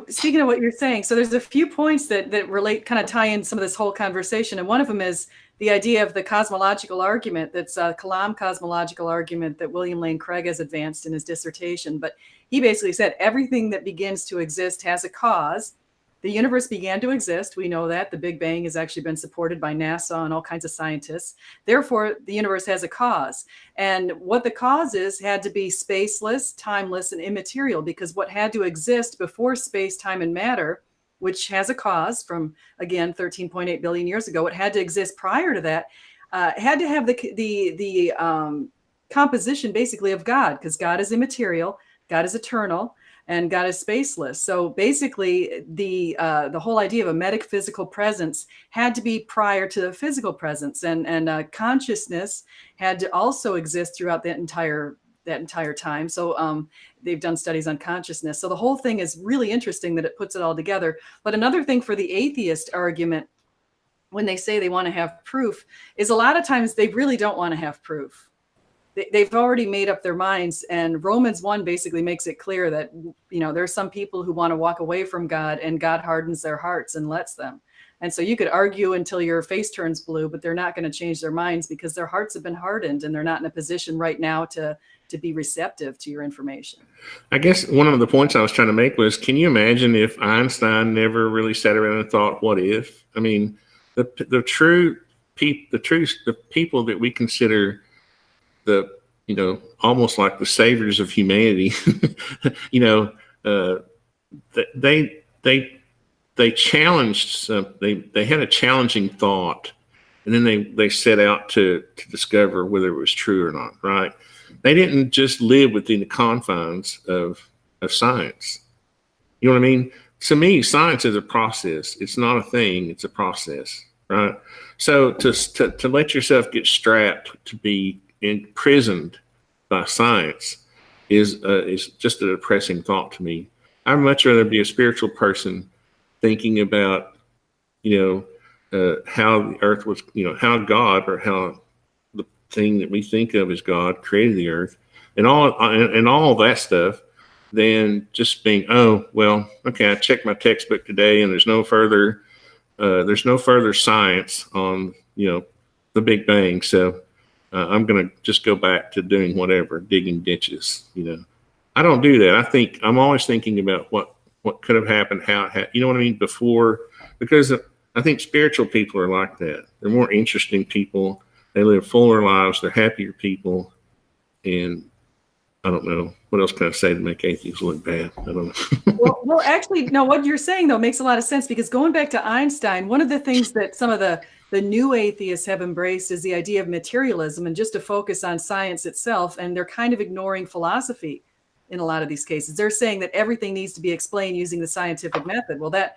Speaker 2: speaking of what you're saying, so there's a few points that relate, kind of tie in some of this whole conversation. And one of them is the idea of the cosmological argument. That's a Kalam cosmological argument that William Lane Craig has advanced in his dissertation. But he basically said everything that begins to exist has a cause. The universe began to exist. We know that. The Big Bang has actually been supported by NASA and all kinds of scientists. Therefore, the universe has a cause. And what the cause is had to be spaceless, timeless, and immaterial, because what had to exist before space, time, and matter, which has a cause from, again, 13.8 billion years ago, it had to exist prior to that, had to have the composition basically of God, because God is immaterial, God is eternal, and God is spaceless. So basically, the whole idea of a metaphysical presence had to be prior to the physical presence, and consciousness had to also exist throughout that entire time. So they've done studies on consciousness. So the whole thing is really interesting that it puts it all together. But another thing for the atheist argument, when they say they want to have proof, is a lot of times they really don't want to have proof. They've already made up their minds, and Romans 1 basically makes it clear that there's some people who want to walk away from God, and God hardens their hearts and lets them. And so you could argue until your face turns blue, but they're not going to change their minds because their hearts have been hardened, and they're not in a position right now to be receptive to your information.
Speaker 1: I guess one of the points I was trying to make was, can you imagine if Einstein never really sat around and thought, what if? I mean, the people that we consider almost like the saviors of humanity, they challenged they had a challenging thought, and then they set out to discover whether it was true or not, right? They didn't just live within the confines of science. You know what I mean? To me, science is a process. It's not a thing, it's a process, right? So to let yourself get strapped to be imprisoned by science is just a depressing thought to me. I'd much rather be a spiritual person thinking about, how the earth was, how God, or how the thing that we think of as God created the earth, and all that stuff, than just being, oh, well, okay, I checked my textbook today, and there's no further science on, the Big Bang, so I'm going to just go back to doing whatever, digging ditches, I don't do that. I think I'm always thinking about what could have happened, you know what I mean, before, because I think spiritual people are like that. They're more interesting people. They live fuller lives. They're happier people. And I don't know what else can I say to make atheists look bad. I don't know.
Speaker 2: Well, actually, no, what you're saying, though, makes a lot of sense, because going back to Einstein, one of the things that some of the new atheists have embraced is the idea of materialism and just to focus on science itself. And they're kind of ignoring philosophy in a lot of these cases. They're saying that everything needs to be explained using the scientific method. Well, that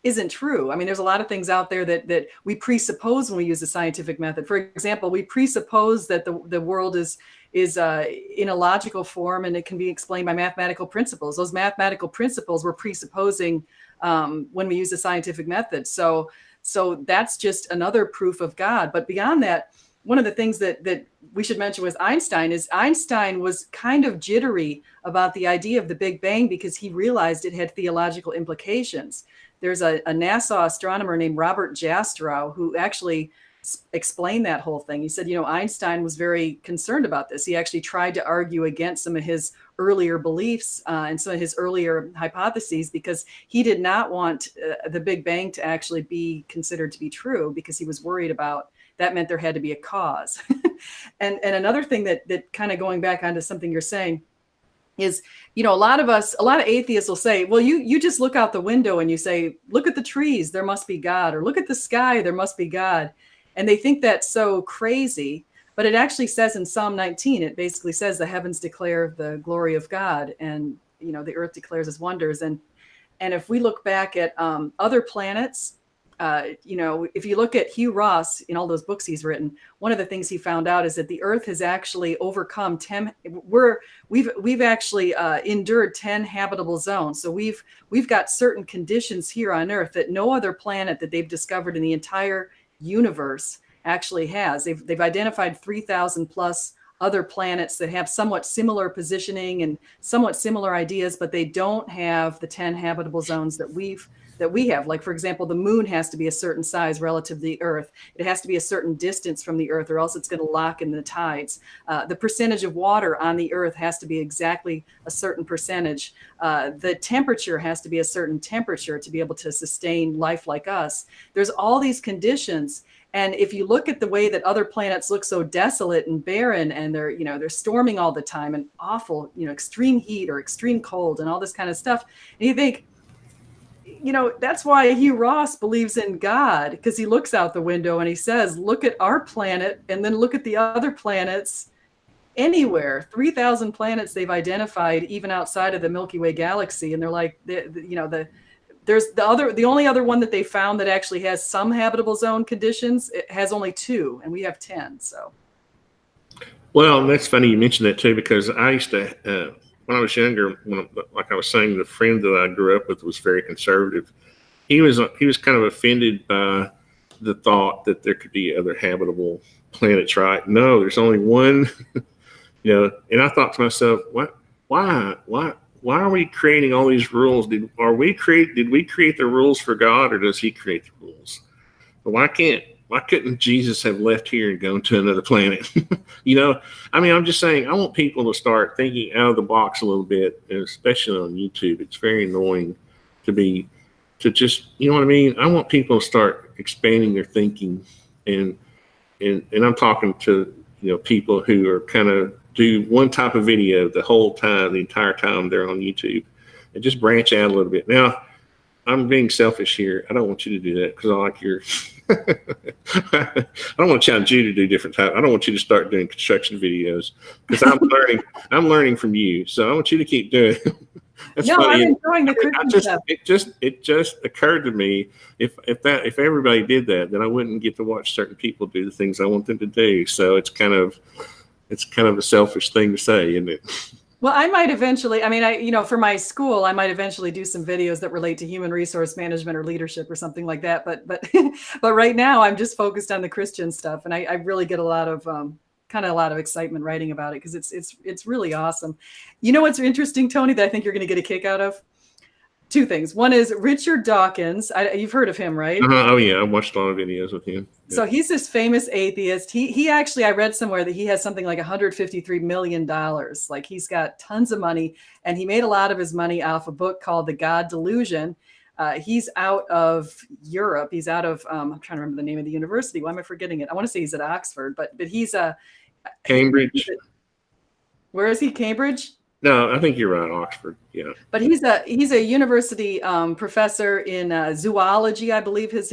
Speaker 2: isn't true. I mean, there's a lot of things out there that we presuppose when we use the scientific method. For example, we presuppose that the world is in a logical form, and it can be explained by mathematical principles. Those mathematical principles we're presupposing when we use the scientific method. So that's just another proof of God. But beyond that, one of the things that we should mention with Einstein is Einstein was kind of jittery about the idea of the Big Bang because he realized it had theological implications. There's a NASA astronomer named Robert Jastrow who actually explained that whole thing. He said, Einstein was very concerned about this. He actually tried to argue against some of his earlier beliefs and some of his earlier hypotheses because he did not want the Big Bang to actually be considered to be true, because he was worried about that meant there had to be a cause. And another thing that kind of going back onto something you're saying is, a lot of atheists will say, well, you just look out the window and you say, look at the trees, there must be God, or look at the sky, there must be God. And they think that's so crazy, but it actually says in Psalm 19, it basically says the heavens declare the glory of God, and the earth declares his wonders. And if we look back at other planets, if you look at Hugh Ross in all those books he's written, one of the things he found out is that the Earth has actually overcome we've actually endured 10 habitable zones. So we've got certain conditions here on Earth that no other planet that they've discovered in the entire universe actually has. They've identified 3,000 plus other planets that have somewhat similar positioning and somewhat similar ideas, but they don't have the 10 habitable zones that we have. Like, for example, the moon has to be a certain size relative to the Earth. It has to be a certain distance from the Earth, or else it's going to lock in the tides. The percentage of water on the Earth has to be exactly a certain percentage. The temperature has to be a certain temperature to be able to sustain life like us. There's all these conditions. And if you look at the way that other planets look so desolate and barren, and they're storming all the time, and awful, extreme heat or extreme cold and all this kind of stuff, and you think, that's why Hugh Ross believes in God, because he looks out the window and he says, look at our planet and then look at the other planets anywhere. 3,000 planets they've identified even outside of the Milky Way galaxy. And they're like, there's the only other one that they found that actually has some habitable zone conditions. It has only 2, and we have 10. So. Well,
Speaker 1: that's funny you mentioned that too, because I used to, when I was younger, like I was saying, the friend that I grew up with was very conservative. He was kind of offended by the thought that there could be other habitable planets, right? No, there's only one, and I thought to myself, why are we creating all these rules? Did we create the rules for God, or does he create the rules? But why couldn't Jesus have left here and gone to another planet? I'm just saying, I want people to start thinking out of the box a little bit, and especially on YouTube. It's very annoying to just, you know what I mean? I want people to start expanding their thinking, and I'm talking to, people who are kind of do one type of video the entire time they're on YouTube, and just branch out a little bit. Now, I'm being selfish here. I don't want you to do that because I like your. I don't want to challenge you to do different types. I don't want you to start doing construction videos because I'm learning from you. So I want you to keep doing it. That's
Speaker 2: no,
Speaker 1: funny.
Speaker 2: I'm enjoying the Christian stuff.
Speaker 1: It just occurred to me if everybody did that, then I wouldn't get to watch certain people do the things I want them to do. So it's kind of a selfish thing to say, isn't it?
Speaker 2: Well, I might eventually, for my school, I might eventually do some videos that relate to human resource management or leadership or something like that. But right now I'm just focused on the Christian stuff. And I really get a lot of excitement writing about it because it's really awesome. You know what's interesting, Tony, that I think you're going to get a kick out of? two things. One is Richard Dawkins. You've heard of him, right?
Speaker 1: Oh yeah, I watched a lot of videos with him. Yeah.
Speaker 2: So he's this famous atheist. He actually, I read somewhere that he has something like $153 million. Like he's got tons of money, and he made a lot of his money off a book called The God Delusion. He's out of Europe. He's out of, I'm trying to remember the name of the university. Why am I forgetting it? I want to say he's at Oxford, but he's
Speaker 1: Cambridge.
Speaker 2: Where is he? Cambridge?
Speaker 1: No, I think you're right, Oxford. Yeah.
Speaker 2: But he's a university professor in zoology, I believe, his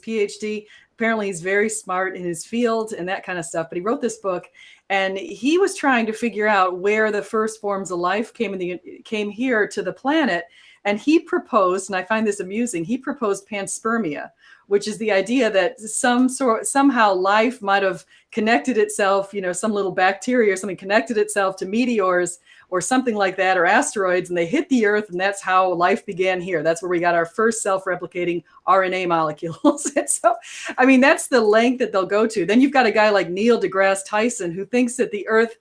Speaker 2: PhD. Apparently, he's very smart in his field and that kind of stuff. But he wrote this book, and he was trying to figure out where the first forms of life came here to the planet. And he proposed, and I find this amusing, he proposed panspermia, which is the idea that somehow life might have connected itself, some little bacteria or something connected itself to meteors or something like that, or asteroids, and they hit the Earth, and that's how life began here. That's where we got our first self-replicating RNA molecules. And so, I mean, that's the length that they'll go to. Then you've got a guy like Neil deGrasse Tyson, who thinks that the Earth,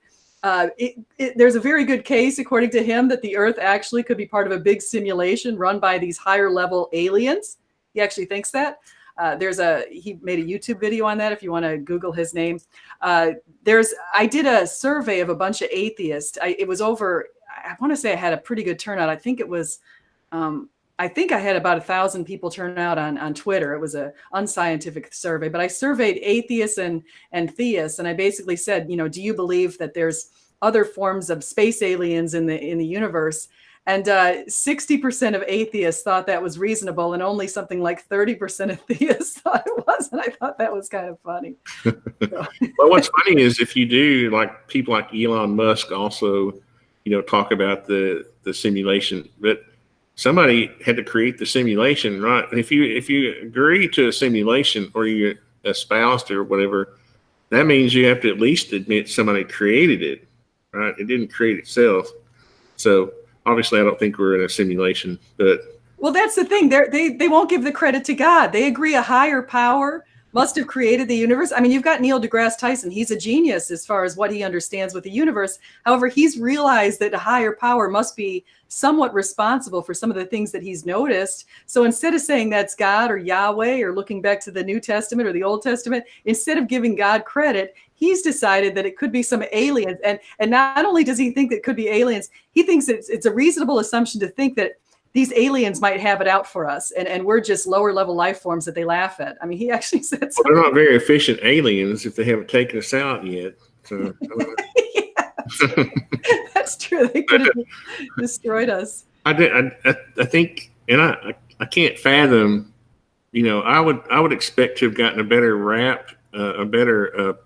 Speaker 2: there's a very good case, according to him, that the Earth actually could be part of a big simulation run by these higher level aliens. He actually thinks that. He made a YouTube video on that if you want to Google his name. I did a survey of a bunch of atheists. I want to say I had a pretty good turnout. I think I had about 1,000 people turn out on Twitter. It was an unscientific survey, but I surveyed atheists and theists. And I basically said, do you believe that there's other forms of space aliens in the universe? And 60% of atheists thought that was reasonable, and only something like 30% of theists thought it was. And I thought that was kind of funny. So.
Speaker 1: Well, what's funny is if you do, like people like Elon Musk also, talk about the simulation, but somebody had to create the simulation, right? And if you agree to a simulation or you're espoused or whatever, that means you have to at least admit somebody created it, right? It didn't create itself. So obviously, I don't think we're in a simulation, but.
Speaker 2: Well, that's the thing. They won't give the credit to God. They agree a higher power must have created the universe. I mean, you've got Neil deGrasse Tyson. He's a genius as far as what he understands with the universe. However, he's realized that a higher power must be somewhat responsible for some of the things that he's noticed. So instead of saying that's God or Yahweh or looking back to the New Testament or the Old Testament, instead of giving God credit, he's decided that it could be some aliens. And not only does he think that it could be aliens, he thinks it's a reasonable assumption to think that these aliens might have it out for us, and we're just lower level life forms that they laugh at. I mean, he actually said something.
Speaker 1: Well, they're not very efficient aliens if they haven't taken us out yet. So,
Speaker 2: yeah, that's true. They could have destroyed us.
Speaker 1: I think, and I can't fathom. I would expect to have gotten a better rap, a better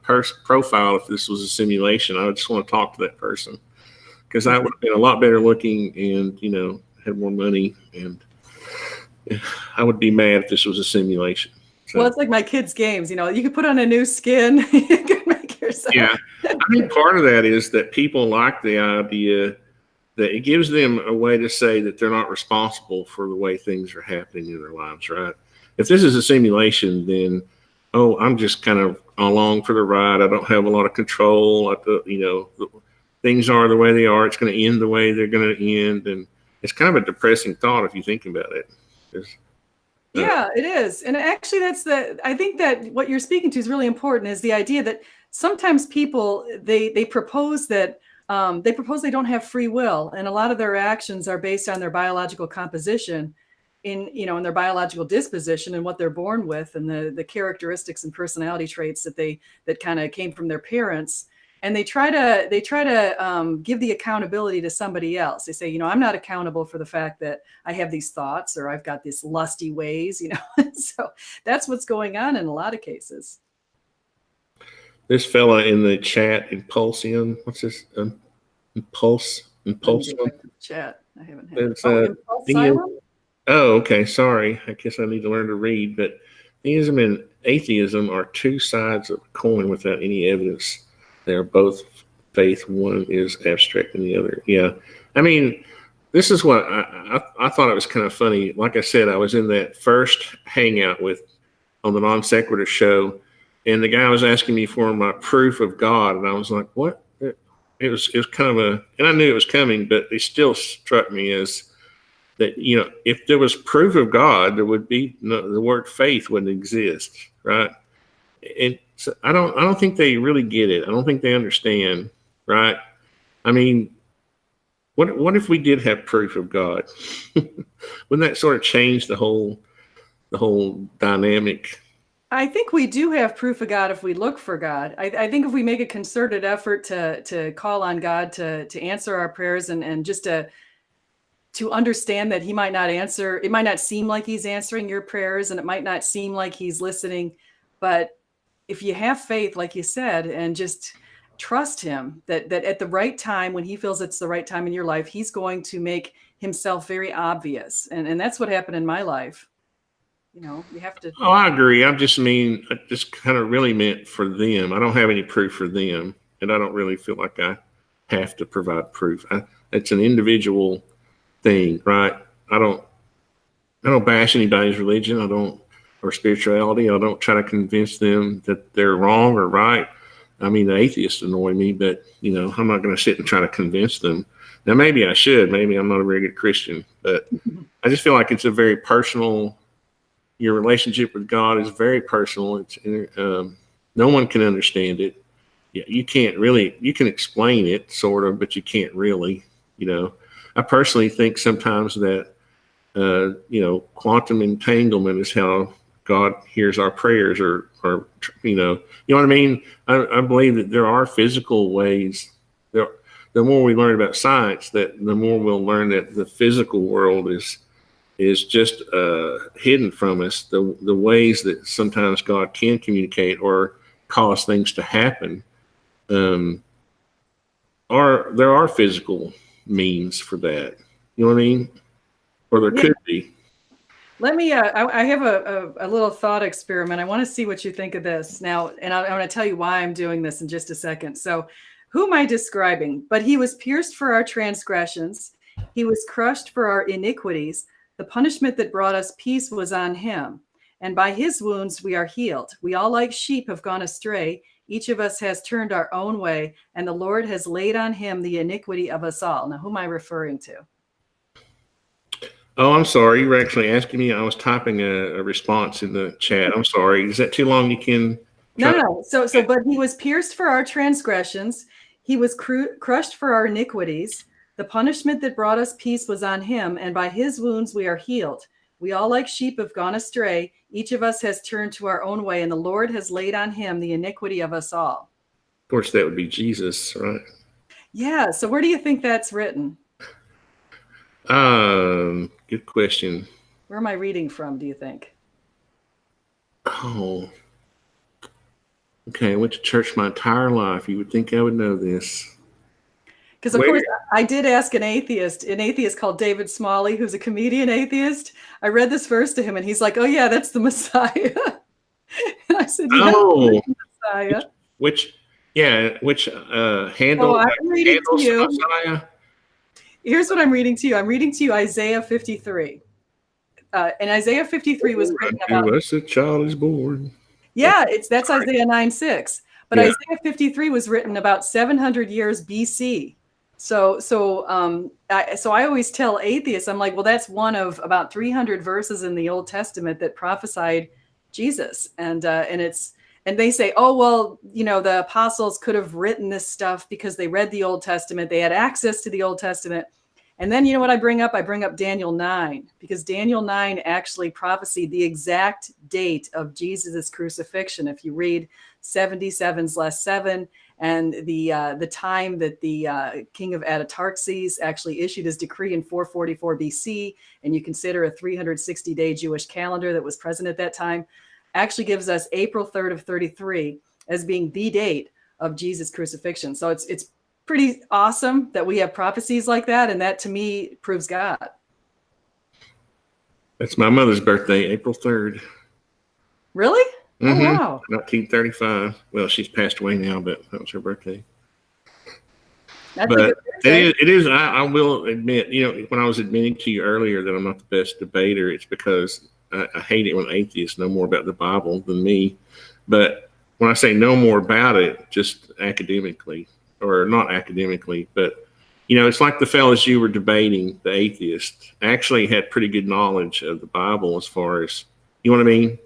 Speaker 1: profile if this was a simulation. I would just want to talk to that person because I would have been a lot better looking and had more money, and I would be mad if this was a simulation. So,
Speaker 2: well, it's like my kids' games. You could put on a new skin. You could make yourself.
Speaker 1: Yeah, I think part of that is that people like the idea that it gives them a way to say that they're not responsible for the way things are happening in their lives, right? If this is a simulation, then, I'm just kind of along for the ride. I don't have a lot of control. Things are the way they are. It's going to end the way they're going to end. And it's kind of a depressing thought if you think about it.
Speaker 2: Yeah, it is. And actually, I think that what you're speaking to is really important, is the idea that sometimes people, they propose that they don't have free will, and a lot of their actions are based on their biological composition in their biological disposition and what they're born with, and the characteristics and personality traits that kind of came from their parents. And they try to give the accountability to somebody else. They say, I'm not accountable for the fact that I have these thoughts or I've got these lusty ways, So that's what's going on in a lot of cases.
Speaker 1: This fella in the chat, Impulsion, what's this? Impulsion?
Speaker 2: Chat. I haven't had it.
Speaker 1: Okay. Sorry. I guess I need to learn to read. But theism and atheism are two sides of a coin without any evidence. They're both faith. One is abstract than the other. Yeah. I mean, this is what I thought it was kind of funny. Like I said, I was in that first hangout on the Non Sequitur show, and the guy was asking me for my proof of God, and I was like, what? It was kind of and I knew it was coming, but it still struck me as that, you know, if there was proof of God, there would be no, the word faith wouldn't exist, right? And so I don't think they really get it. I don't think they understand, right? I mean, what if we did have proof of God? Wouldn't that sort of change the whole dynamic?
Speaker 2: I think we do have proof of God if we look for God. I think if we make a concerted effort to call on God to answer our prayers and just to understand that he might not answer, it might not seem like he's answering your prayers and it might not seem like he's listening, but if you have faith, like you said, and just trust him that at the right time, when he feels it's the right time in your life, he's going to make himself very obvious. And that's what happened in my life. You know, you have to.
Speaker 1: Oh, I agree. I just kind of really meant for them. I don't have any proof for them, and I don't really feel like I have to provide proof. It's an individual thing, right? I don't bash anybody's religion. Or spirituality. I don't try to convince them that they're wrong or right. I mean, the atheists annoy me, but, you know, I'm not going to sit and try to convince them. Now, maybe I should. Maybe I'm not a very good Christian, but I just feel like it's a very personal. Your relationship with God is very personal. It's no one can understand it. Yeah, you can't really. You can explain it sort of, but you can't really. You know, I personally think sometimes that you know, quantum entanglement is how God hears our prayers, or you know what I mean. I believe that there are physical ways. The more we learn about science, that the more we'll learn that the physical world is just hidden from us. The ways that sometimes God can communicate or cause things to happen there are physical means for that. You know what I mean? Or there could be.
Speaker 2: Let me, I have a little thought experiment. I want to see what you think of this now. And I'm going to tell you why I'm doing this in just a second. So who am I describing? But he was pierced for our transgressions. He was crushed for our iniquities. The punishment that brought us peace was on him. And by his wounds we are healed. We all like sheep have gone astray. Each of us has turned our own way. And the Lord has laid on him the iniquity of us all. Now, who am I referring to?
Speaker 1: Oh, I'm sorry. You were actually asking me. I was typing a response in the chat. I'm sorry. Is that too long? You can.
Speaker 2: No. So, but he was pierced for our transgressions. He was crushed for our iniquities. The punishment that brought us peace was on him, and by his wounds we are healed. We all like sheep have gone astray. Each of us has turned to our own way, and the Lord has laid on him the iniquity of us all.
Speaker 1: Of course, that would be Jesus, right?
Speaker 2: Yeah. So where do you think that's written?
Speaker 1: Good question.
Speaker 2: Where am I reading from, do you think?
Speaker 1: Oh, okay. I went to church my entire life. You would think I would know this.
Speaker 2: Because, of course, I did ask an atheist called David Smalley, who's a comedian atheist. I read this verse to him, and he's like, oh, yeah, that's the Messiah. And I said, yeah,
Speaker 1: oh,
Speaker 2: the Messiah.
Speaker 1: Which handle,
Speaker 2: I'm reading to you.
Speaker 1: Messiah?
Speaker 2: Here's what I'm reading to you. I'm reading to you Isaiah 53. And Isaiah 53 was written about.
Speaker 1: Unto us a child is born.
Speaker 2: Yeah, that's Isaiah 9:6. But yeah. Isaiah 53 was written about 700 years BC. So I always tell atheists, I'm like, well, that's one of about 300 verses in the Old Testament that prophesied Jesus, and they say, oh, well, you know, the apostles could have written this stuff because they read the Old Testament, they had access to the Old Testament. And then, you know what I bring up? I bring up Daniel 9, because Daniel 9 actually prophesied the exact date of Jesus's crucifixion. If you read 77/7 and the time that the king of Artaxerxes actually issued his decree in 444 BC, and you consider a 360-day Jewish calendar that was present at that time, actually gives us April 3rd of 33 as being the date of Jesus' crucifixion. So it's pretty awesome that we have prophecies like that, and that to me proves God.
Speaker 1: That's my mother's birthday, April 3rd.
Speaker 2: Really?
Speaker 1: Mm-hmm.
Speaker 2: Oh, wow.
Speaker 1: 1935. Well, she's passed away now, but that was her birthday.
Speaker 2: That's
Speaker 1: but it is. I will admit, you know, when I was admitting to you earlier that I'm not the best debater, it's because I hate it when atheists know more about the Bible than me. But when I say know more about it, just academically, or not academically, but it's like the fellows you were debating, the atheists, actually had pretty good knowledge of the Bible as far as, you know what I mean?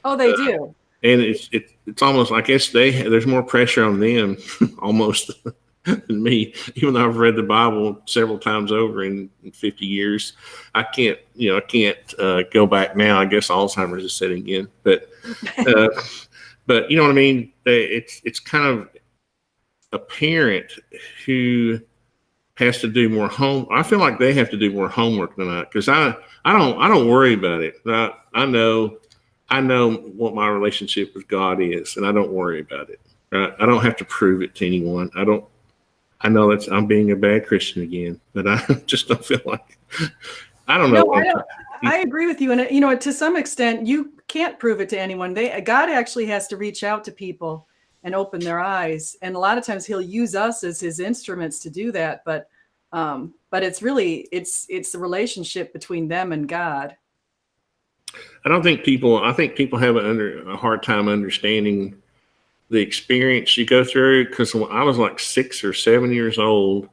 Speaker 2: Oh, they do.
Speaker 1: And it's almost, I guess there's more pressure on them almost than me, even though I've read the Bible several times over in 50 years. I can't go back now. I guess Alzheimer's is setting in, but you know what I mean? It's kind of a parent who has to do more I feel like they have to do more homework than I, because I don't worry about it. I know what my relationship with God is, and I don't worry about it. Right? I don't have to prove it to anyone. I know I'm being a bad Christian again, but I just don't feel like, I don't know.
Speaker 2: No, I agree with you. And, to some extent, you can't prove it to anyone. God actually has to reach out to people and open their eyes. And a lot of times he'll use us as his instruments to do that. But it's really, it's the relationship between them and God.
Speaker 1: I think people have a hard time understanding the experience you go through. Because when I was like 6 or 7 years old,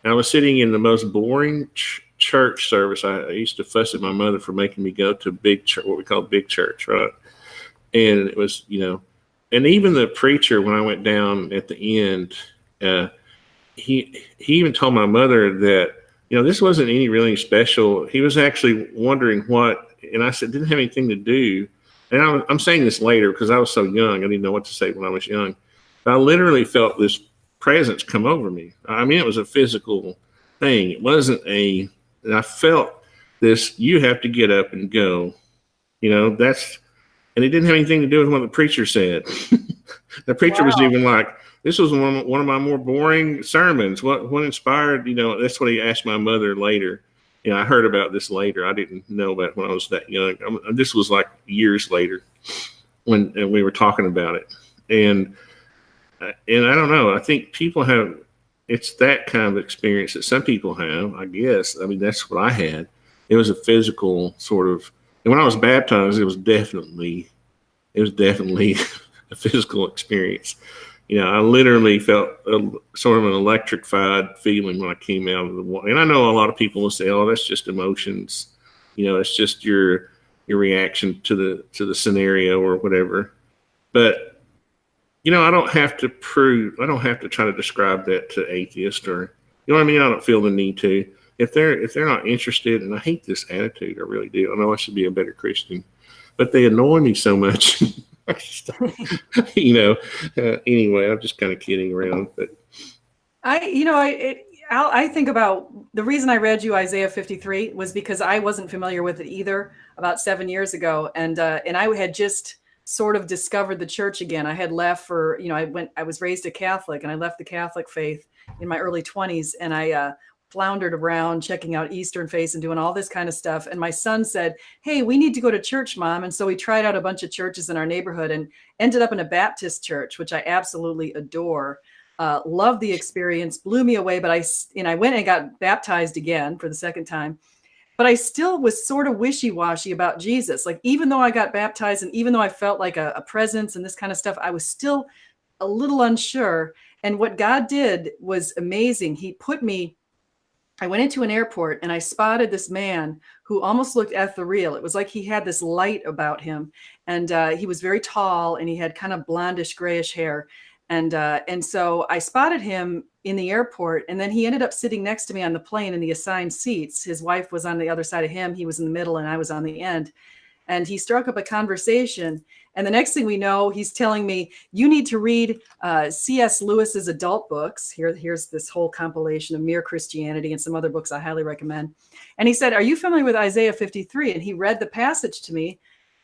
Speaker 1: I was sitting in the most boring church service. I used to fuss at my mother for making me go to big church, what we call big church, right? And it was, and even the preacher, when I went down at the end, he even told my mother that, this wasn't any really special. He was actually wondering what, and I said, didn't have anything to do. And I'm saying this later because I was so young. I didn't know what to say when I was young. But I literally felt this presence come over me. I mean, it was a physical thing. It wasn't and I felt this, you have to get up and go. And it didn't have anything to do with what the preacher said. The preacher was even like, this was one of my more boring sermons. What inspired, that's what he asked my mother later. I heard about this later. I didn't know about it when I was that young. This was like years later when we were talking about it. And I don't know. I think it's that kind of experience that some people have, I guess. I mean, that's what I had. It was a physical sort of, and when I was baptized, it was definitely a physical experience. I literally felt sort of an electrified feeling when I came out of the water. And I know a lot of people will say, "Oh, that's just emotions. It's just your reaction to the scenario or whatever." But I don't have to try to describe that to atheists, or what I mean. I don't feel the need to. If they're not interested, and I hate this attitude, I really do. I know I should be a better Christian, but they annoy me so much. Anyway, I'm just kind of kidding around, but
Speaker 2: I think about the reason I read you Isaiah 53 was because I wasn't familiar with it either about 7 years ago. And I had just sort of discovered the church again. I had left for, I was raised a Catholic, and I left the Catholic faith in my early 20s, and I floundered around checking out Eastern faiths and doing all this kind of stuff. And my son said, "Hey, we need to go to church, Mom." And so we tried out a bunch of churches in our neighborhood and ended up in a Baptist church, which I absolutely adore. Loved the experience, blew me away. But I went and got baptized again for the second time. But I still was sort of wishy-washy about Jesus. Like, even though I got baptized and even though I felt like a presence and this kind of stuff, I was still a little unsure. And what God did was amazing. I went into an airport and I spotted this man who almost looked ethereal. It was like he had this light about him, and he was very tall, and he had kind of blondish grayish hair. And so I spotted him in the airport, and then he ended up sitting next to me on the plane in the assigned seats. His wife was on the other side of him. He was in the middle, and I was on the end. And he struck up a conversation. And the next thing we know, he's telling me, "You need to read C.S. Lewis's adult books." Here's this whole compilation of Mere Christianity and some other books I highly recommend. And he said, "Are you familiar with Isaiah 53?" And he read the passage to me,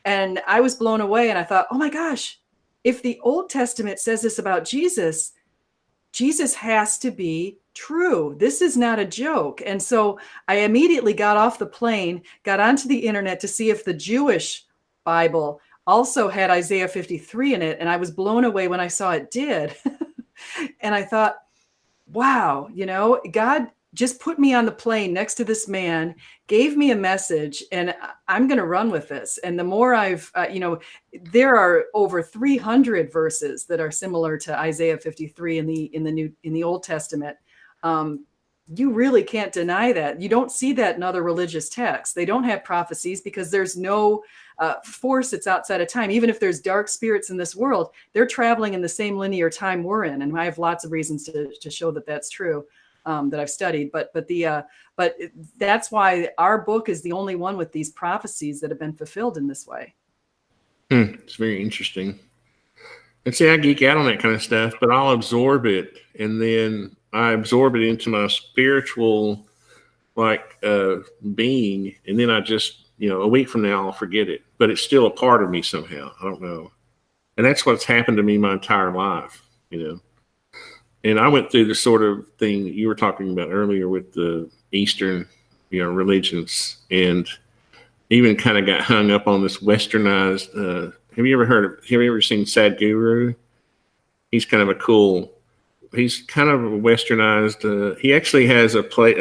Speaker 2: and I was blown away. And I thought, oh my gosh, if the Old Testament says this about Jesus, Jesus has to be true. This is not a joke. And so I immediately got off the plane, got onto the internet to see if the Jewish Bible also had Isaiah 53 in it. And I was blown away when I saw it did. And I thought, wow, God just put me on the plane next to this man, gave me a message, and I'm going to run with this. And the more I've, there are over 300 verses that are similar to Isaiah 53 in the Old Testament. you really can't deny that. You don't see that in other religious texts. They don't have prophecies because there's no force that's outside of time. Even if there's dark spirits in this world, they're traveling in the same linear time we're in. And I have lots of reasons to show that that's true, that I've studied. But that's why our book is the only one with these prophecies that have been fulfilled in this way.
Speaker 1: It's very interesting. And see, I geek out on that kind of stuff, but I'll absorb it, and then I absorb it into my spiritual, being, and then I just, a week from now I'll forget it, but it's still a part of me somehow. I don't know, and that's what's happened to me my entire life, And I went through the sort of thing that you were talking about earlier with the Eastern, religions, and even kind of got hung up on this westernized. Have you ever seen Sadhguru? He's kind of he's kind of a westernized. He actually has a play.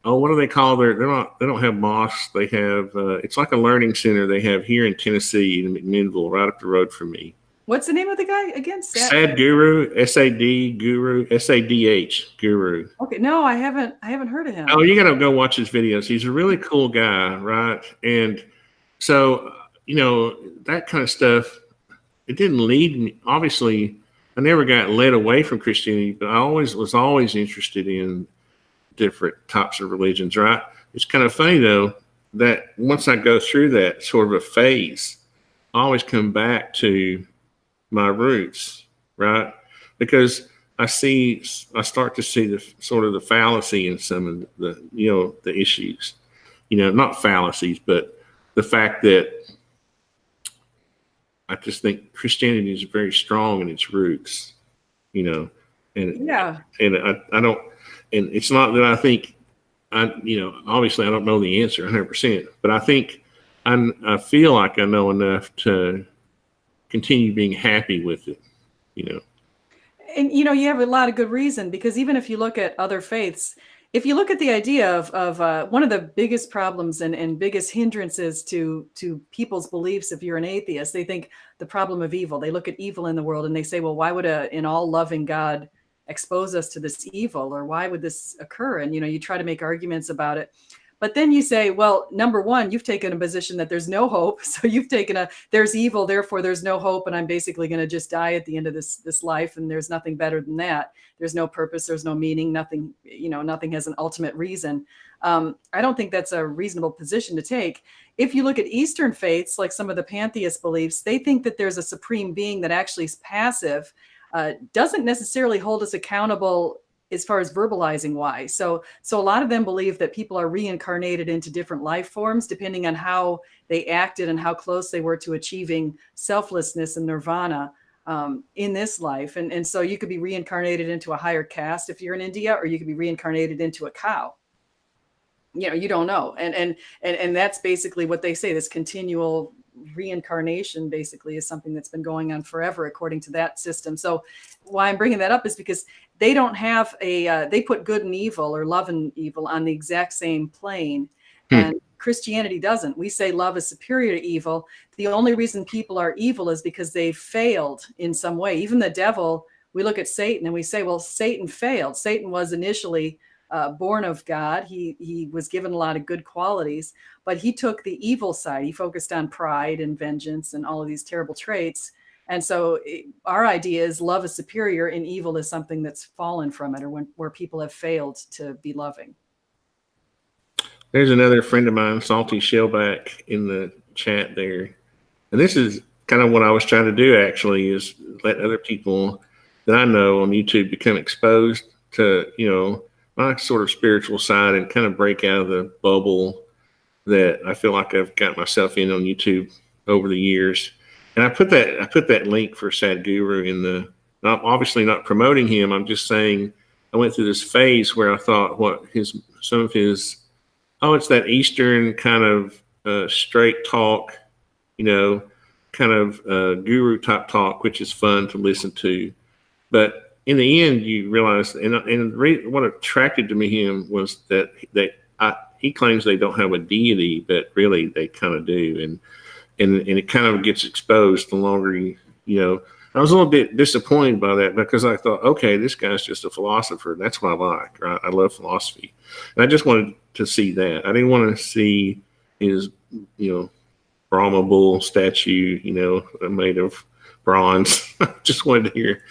Speaker 1: What do they call they don't have mosques. They have, it's like a learning center they have here in Tennessee, in McMinnville, right up the road from me.
Speaker 2: What's the name of the guy again?
Speaker 1: Sadhguru, S-A-D, Guru, S-A-D-H, Guru.
Speaker 2: Okay, no, I haven't heard of him.
Speaker 1: Oh, you got to go watch his videos. He's a really cool guy, right? And so, that kind of stuff, it didn't lead me. Obviously, I never got led away from Christianity, but I was always interested in different types of religions, right? It's kind of funny, though, that once I go through that sort of a phase, I always come back to my roots, right? Because I start to see the sort of the fallacy in some of the issues, not fallacies, but the fact that I just think Christianity is very strong in its roots, and
Speaker 2: yeah,
Speaker 1: and I don't, and it's not that I think obviously I don't know the answer 100%, but I think I feel like I know enough to continue being happy with it,
Speaker 2: And you have a lot of good reason, because even if you look at other faiths, if you look at the idea of one of the biggest problems and biggest hindrances to people's beliefs, if you're an atheist, they think the problem of evil. They look at evil in the world and they say, well, why would an all loving God expose us to this evil, or why would this occur? And you try to make arguments about it. But then you say, well, number one, you've taken a position that there's no hope. So you've taken there's evil, therefore there's no hope, and I'm basically going to just die at the end of this life, and there's nothing better than that. There's no purpose, there's no meaning, nothing, nothing has an ultimate reason. I don't think that's a reasonable position to take. If you look at Eastern faiths, like some of the pantheist beliefs, they think that there's a supreme being that actually is passive, doesn't necessarily hold us accountable as far as verbalizing why. So a lot of them believe that people are reincarnated into different life forms depending on how they acted and how close they were to achieving selflessness and nirvana in this life. And so you could be reincarnated into a higher caste if you're in India, or you could be reincarnated into a cow. You don't know. And that's basically what they say. This continual reincarnation basically is something that's been going on forever according to that system. So why I'm bringing that up is because they don't have they put good and evil, or love and evil, on the exact same plane. And Christianity doesn't. We say love is superior to evil. The only reason people are evil is because they failed in some way. Even the devil, we look at Satan and we say, well, Satan failed. Satan was initially born of God. He was given a lot of good qualities, but he took the evil side. He focused on pride and vengeance and all of these terrible traits. And so our idea is love is superior and evil is something that's fallen from it, or where people have failed to be loving.
Speaker 1: There's another friend of mine, Salty Shellback, in the chat there. And this is kind of what I was trying to do, actually, is let other people that I know on YouTube become exposed to, my sort of spiritual side, and kind of break out of the bubble that I feel like I've got myself in on YouTube over the years. And I put that link for Sadhguru in obviously not promoting him. I'm just saying I went through this phase where I thought some of his, it's that Eastern kind of straight talk, kind of guru type talk, which is fun to listen to. But in the end, you realize, and what attracted to me him was that he claims they don't have a deity, but really they kind of do, and it kind of gets exposed the longer I was a little bit disappointed by that because I thought, okay, this guy's just a philosopher. That's what I like, right? I love philosophy. And I just wanted to see that. I didn't want to see his, Brahma bull statue, made of bronze. I just wanted to hear,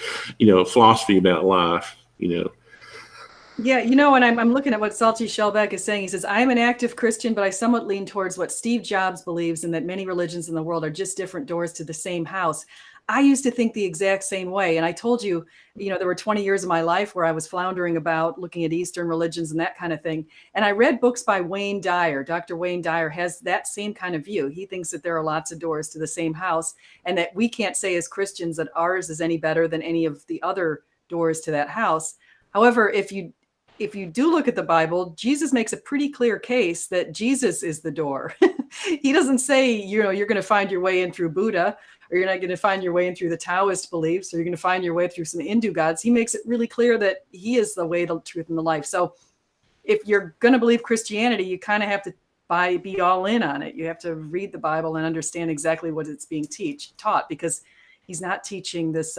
Speaker 1: philosophy about life,
Speaker 2: Yeah, and I'm looking at what Salty Shellback is saying. He says, I'm an active Christian, but I somewhat lean towards what Steve Jobs believes, and that many religions in the world are just different doors to the same house. I used to think the exact same way. And I told you, there were 20 years of my life where I was floundering about looking at Eastern religions and that kind of thing. And I read books by Wayne Dyer. Dr. Wayne Dyer has that same kind of view. He thinks that there are lots of doors to the same house, and that we can't say as Christians that ours is any better than any of the other doors to that house. However, if you do look at the Bible, Jesus makes a pretty clear case that Jesus is the door. He doesn't say, you're going to find your way in through Buddha, or you're not going to find your way in through the Taoist beliefs, or you're going to find your way through some Hindu gods. He makes it really clear that he is the way, the truth, and the life. So if you're going to believe Christianity, you kind of have to be all in on it. You have to read the Bible and understand exactly what it's being taught, because he's not teaching this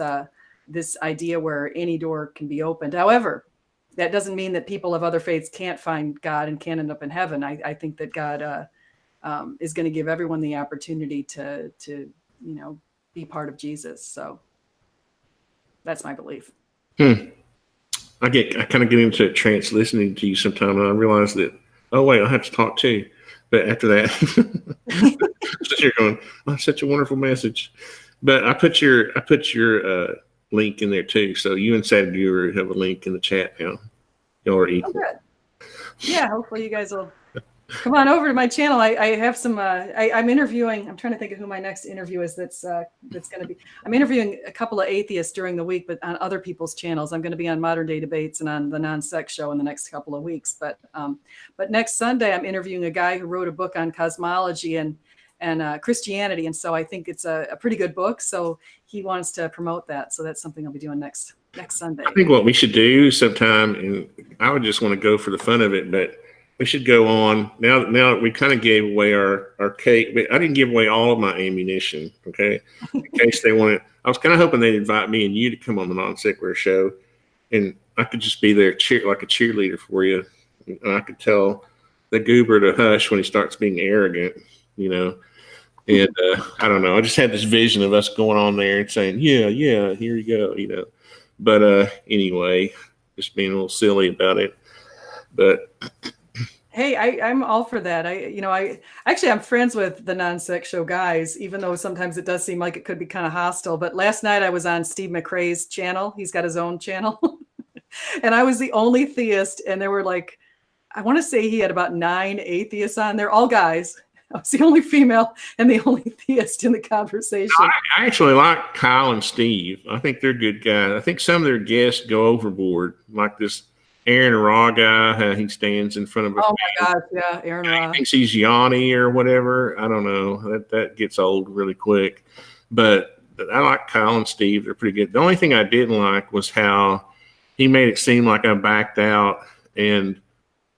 Speaker 2: idea where any door can be opened. However, that doesn't mean that people of other faiths can't find God and can't end up in heaven. I think that God is going to give everyone the opportunity to be part of Jesus. So that's my belief.
Speaker 1: I kind of get into a trance listening to you sometime, and I realize that, oh wait, I have to talk too. But after that, so you're going, oh, such a wonderful message. But I put your link in there too. So you and Saturday have a link in the chat now. Y'all are equal.
Speaker 2: Oh, good. Yeah, hopefully you guys will come on over to my channel. I have some. I'm interviewing. I'm trying to think of who my next interview is. That's going to be. I'm interviewing a couple of atheists during the week, but on other people's channels. I'm going to be on Modern Day Debates and on the Non-Sex Show in the next couple of weeks. But next Sunday, I'm interviewing a guy who wrote a book on cosmology and Christianity, and so I think it's a pretty good book. So he wants to promote that. So that's something I'll be doing next Sunday. I
Speaker 1: think what we should do sometime, and I would just want to go for the fun of it, but we should go on now. We kind of gave away our cake, but I didn't give away all of my ammunition. Okay, in case they wanted. I was kind of hoping they'd invite me and you to come on the Non-Sequitur show, and I could just be there like a cheerleader for you, and I could tell the goober to hush when he starts being arrogant, And I don't know. I just had this vision of us going on there and saying, yeah, here you go, But anyway, just being a little silly about it. But
Speaker 2: hey, I'm all for that. I'm friends with the Non-Sex Show guys, even though sometimes it does seem like it could be kind of hostile. But last night I was on Steve McRae's channel. He's got his own channel. And I was the only theist. And there were I want to say he had about 9 atheists on there, all guys. I was the only female and the only theist in the conversation.
Speaker 1: I actually like Kyle and Steve. I think they're good guys. I think some of their guests go overboard, like this Aaron Ra guy. He stands in front of a
Speaker 2: my gosh, yeah, Aaron Ra.
Speaker 1: He thinks he's Yanni or whatever. I don't know. That gets old really quick. But I like Kyle and Steve. They're pretty good. The only thing I didn't like was how he made it seem like I backed out, and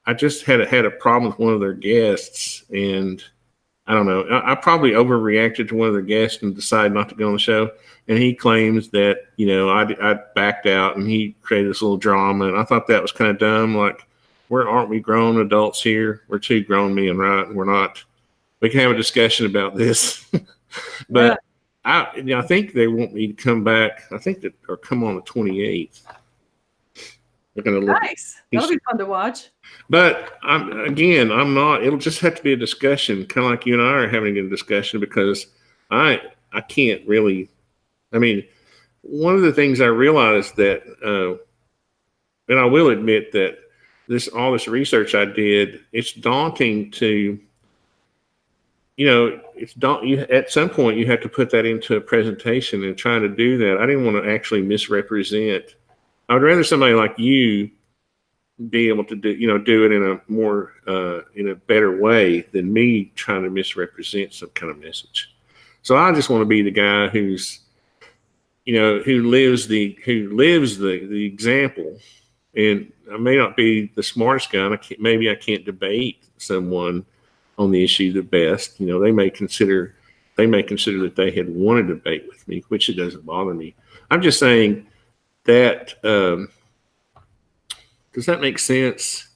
Speaker 1: I just had a problem with one of their guests, and I don't know. I probably overreacted to one of their guests and decided not to go on the show. And he claims that, I backed out, and he created this little drama. And I thought that was kind of dumb. Like, aren't we grown adults here? We're 2 grown men, right? We're not. We can have a discussion about this. But yeah. I think they want me to come back. I think or come on the 28th. They're going to look.
Speaker 2: Nice. That'll be fun to watch.
Speaker 1: But I'm not. It'll just have to be a discussion, kind of like you and I are having a discussion, because I can't really. I mean, one of the things I realized that, and I will admit that all this research I did, it's daunting to. At some point you have to put that into a presentation, and trying to do that, I didn't want to actually misrepresent. I would rather somebody like you be able to do it in a more in a better way than me trying to misrepresent some kind of message. So I just want to be the guy who's who lives the example. And I may not be the smartest guy. Maybe I can't debate someone on the issue the best. They may consider they may consider that they had won a debate with me, which it doesn't bother me. I'm just saying that, does that make sense?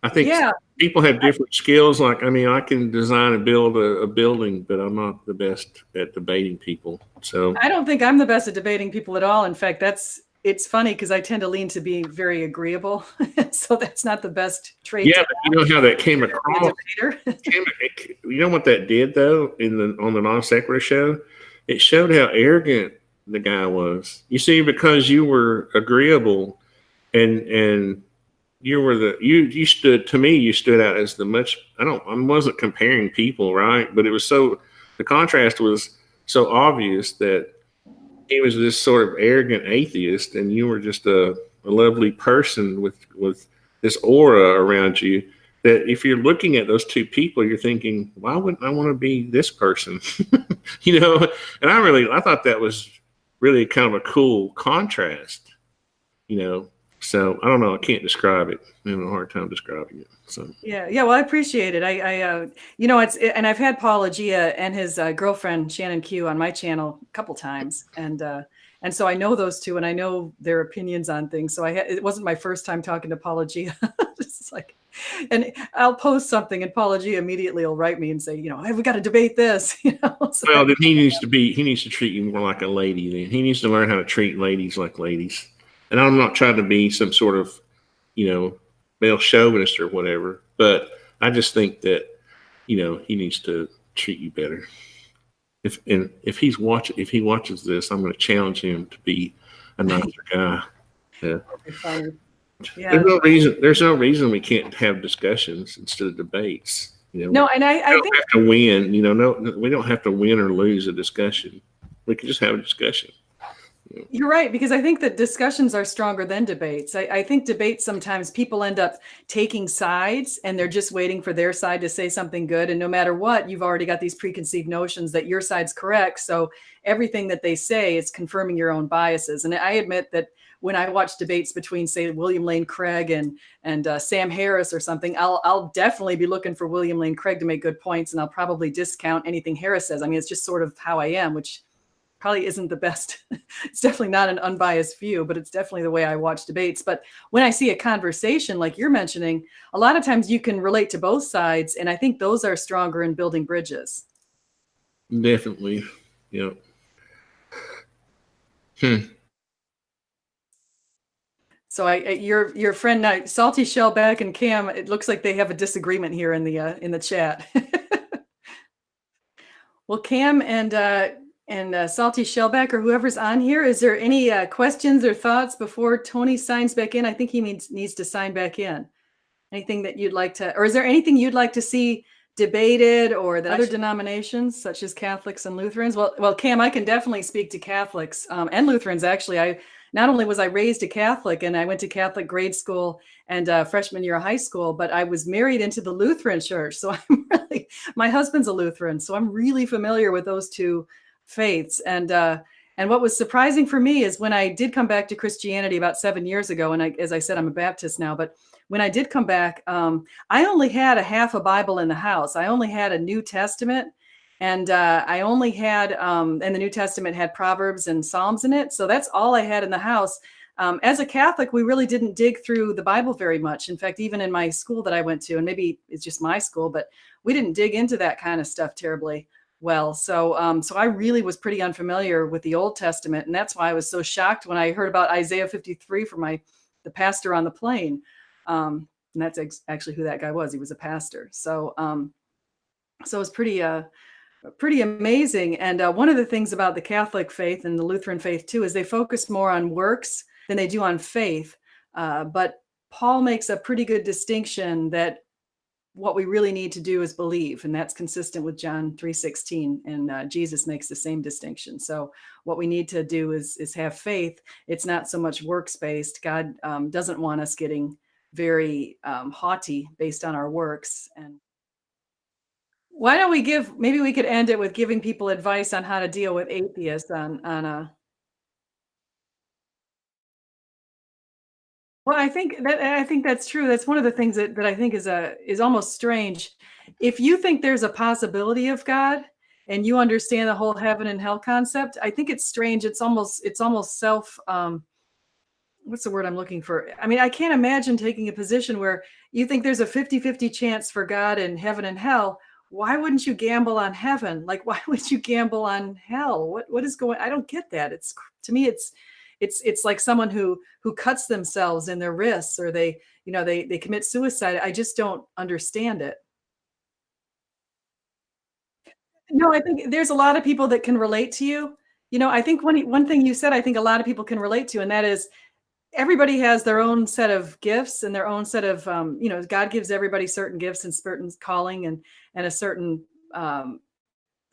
Speaker 1: I think people have different skills. Like, I mean, I can design and build a building, but I'm not the best at debating people. So
Speaker 2: I don't think I'm the best at debating people at all. In fact, it's funny because I tend to lean to be very agreeable. So that's not the best trait.
Speaker 1: Yeah, but you know how that came across. You know what that did though on the non sequitur show? It showed how arrogant the guy was. You see, because you were agreeable and you were you stood, to me, you stood out as I wasn't comparing people, right? But it was the contrast was so obvious that he was this sort of arrogant atheist and you were just a lovely person with this aura around you, that if you're looking at those two people, you're thinking, why wouldn't I want to be this person? You know, and I thought that was really kind of a cool contrast, you know. So I don't know. I can't describe it. I'm having a hard time describing it. So
Speaker 2: yeah. Well, I appreciate it. And I've had Paul Agia and his girlfriend Shannon Q on my channel a couple times, and so I know those two, and I know their opinions on things. So it wasn't my first time talking to Paul Agia. It's like, and I'll post something, and Paul Agia immediately will write me and say, hey, we got to debate this. So,
Speaker 1: well, then he needs to treat you more like a lady. Then he needs to learn how to treat ladies like ladies. And I'm not trying to be some sort of, male chauvinist or whatever, but I just think that, he needs to treat you better. If he watches this, I'm going to challenge him to be a nicer guy. Yeah.
Speaker 2: Yeah.
Speaker 1: There's no reason we can't have discussions instead of debates.
Speaker 2: No, and I think
Speaker 1: have to win. No, we don't have to win or lose a discussion. We can just have a discussion.
Speaker 2: You're right, because I think that discussions are stronger than debates. I think debates, sometimes people end up taking sides and they're just waiting for their side to say something good. And no matter what, you've already got these preconceived notions that your side's correct. So everything that they say is confirming your own biases. And I admit that when I watch debates between, say, William Lane Craig and Sam Harris or something, I'll definitely be looking for William Lane Craig to make good points. And I'll probably discount anything Harris says. I mean, it's just sort of how I am, which probably isn't the best. It's definitely not an unbiased view, but it's definitely the way I watch debates. But when I see a conversation like you're mentioning, a lot of times you can relate to both sides. And I think those are stronger in building bridges.
Speaker 1: Definitely. Yeah.
Speaker 2: So your friend now, Salty Shellback and Cam, it looks like they have a disagreement here in the chat. Well, Cam and Salty Shellback or whoever's on here, is there any questions or thoughts before Tony signs back in? I think he needs to sign back in. Anything that you'd like to, or is there anything you'd like to see debated, or that other denominations such as Catholics and Lutherans? Well, Cam, I can definitely speak to Catholics and Lutherans. Actually, not only was I raised a Catholic and I went to Catholic grade school and freshman year of high school, but I was married into the Lutheran church. So my husband's a Lutheran, so I'm really familiar with those two faiths. And what was surprising for me is when I did come back to Christianity about 7 years ago, and as I said, I'm a Baptist now, but when I did come back, I only had a half a Bible in the house. I only had a New Testament, and I only had, and the New Testament had Proverbs and Psalms in it. So that's all I had in the house. As a Catholic, we really didn't dig through the Bible very much. In fact, even in my school that I went to, and maybe it's just my school, but we didn't dig into that kind of stuff terribly well. So I really was pretty unfamiliar with the Old Testament. And that's why I was so shocked when I heard about Isaiah 53 from the pastor on the plane. And that's actually who that guy was. He was a pastor. So it was pretty amazing. And one of the things about the Catholic faith and the Lutheran faith too, is they focus more on works than they do on faith. But Paul makes a pretty good distinction that what we really need to do is believe, and that's consistent with John 3:16, and Jesus makes the same distinction. So what we need to do is have faith. It's not so much works-based. God doesn't want us getting very haughty based on our works. And why don't maybe we could end it with giving people advice on how to deal with atheists on a. Well, I think that's true. That's one of the things that I think is almost strange. If you think there's a possibility of God and you understand the whole heaven and hell concept, I think it's strange. It's almost self what's the word I'm looking for? I mean, I can't imagine taking a position where you think there's a 50-50 chance for God and heaven and hell. Why wouldn't you gamble on heaven? Like, why would you gamble on hell? What is going? I don't get that. To me, it's like someone who cuts themselves in their wrists, or they commit suicide. I just don't understand it. No, I think there's a lot of people that can relate to you. I think one thing you said, I think a lot of people can relate to, and that is everybody has their own set of gifts and their own set of, God gives everybody certain gifts and certain calling, and a certain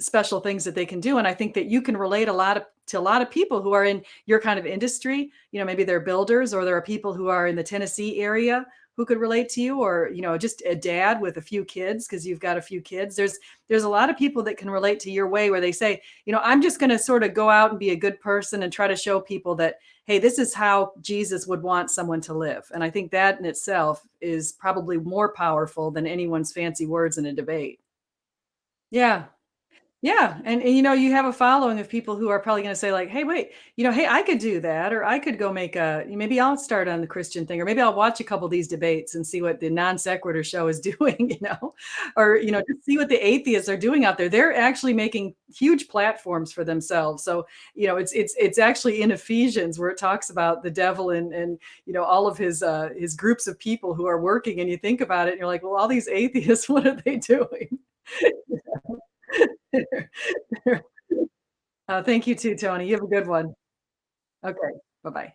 Speaker 2: special things that they can do. And I think that you can relate to a lot of people who are in your kind of industry. Maybe they're builders, or there are people who are in the Tennessee area who could relate to you, or just a dad with a few kids because you've got a few kids. There's a lot of people that can relate to your way, where they say, I'm just going to sort of go out and be a good person and try to show people that, hey, this is how Jesus would want someone to live. And I think that in itself is probably more powerful than anyone's fancy words in a debate. Yeah. Yeah, and you have a following of people who are probably gonna say like, "Hey, wait, hey, I could do that, or I could go make maybe I'll start on the Christian thing, or maybe I'll watch a couple of these debates and see what the non sequitur show is doing," or just see what the atheists are doing out there. They're actually making huge platforms for themselves. So it's actually in Ephesians where it talks about the devil and all of his groups of people who are working, and you think about it, and you're like, well, all these atheists, what are they doing? Thank you too, Tony. You have a good one. Okay. Bye-bye.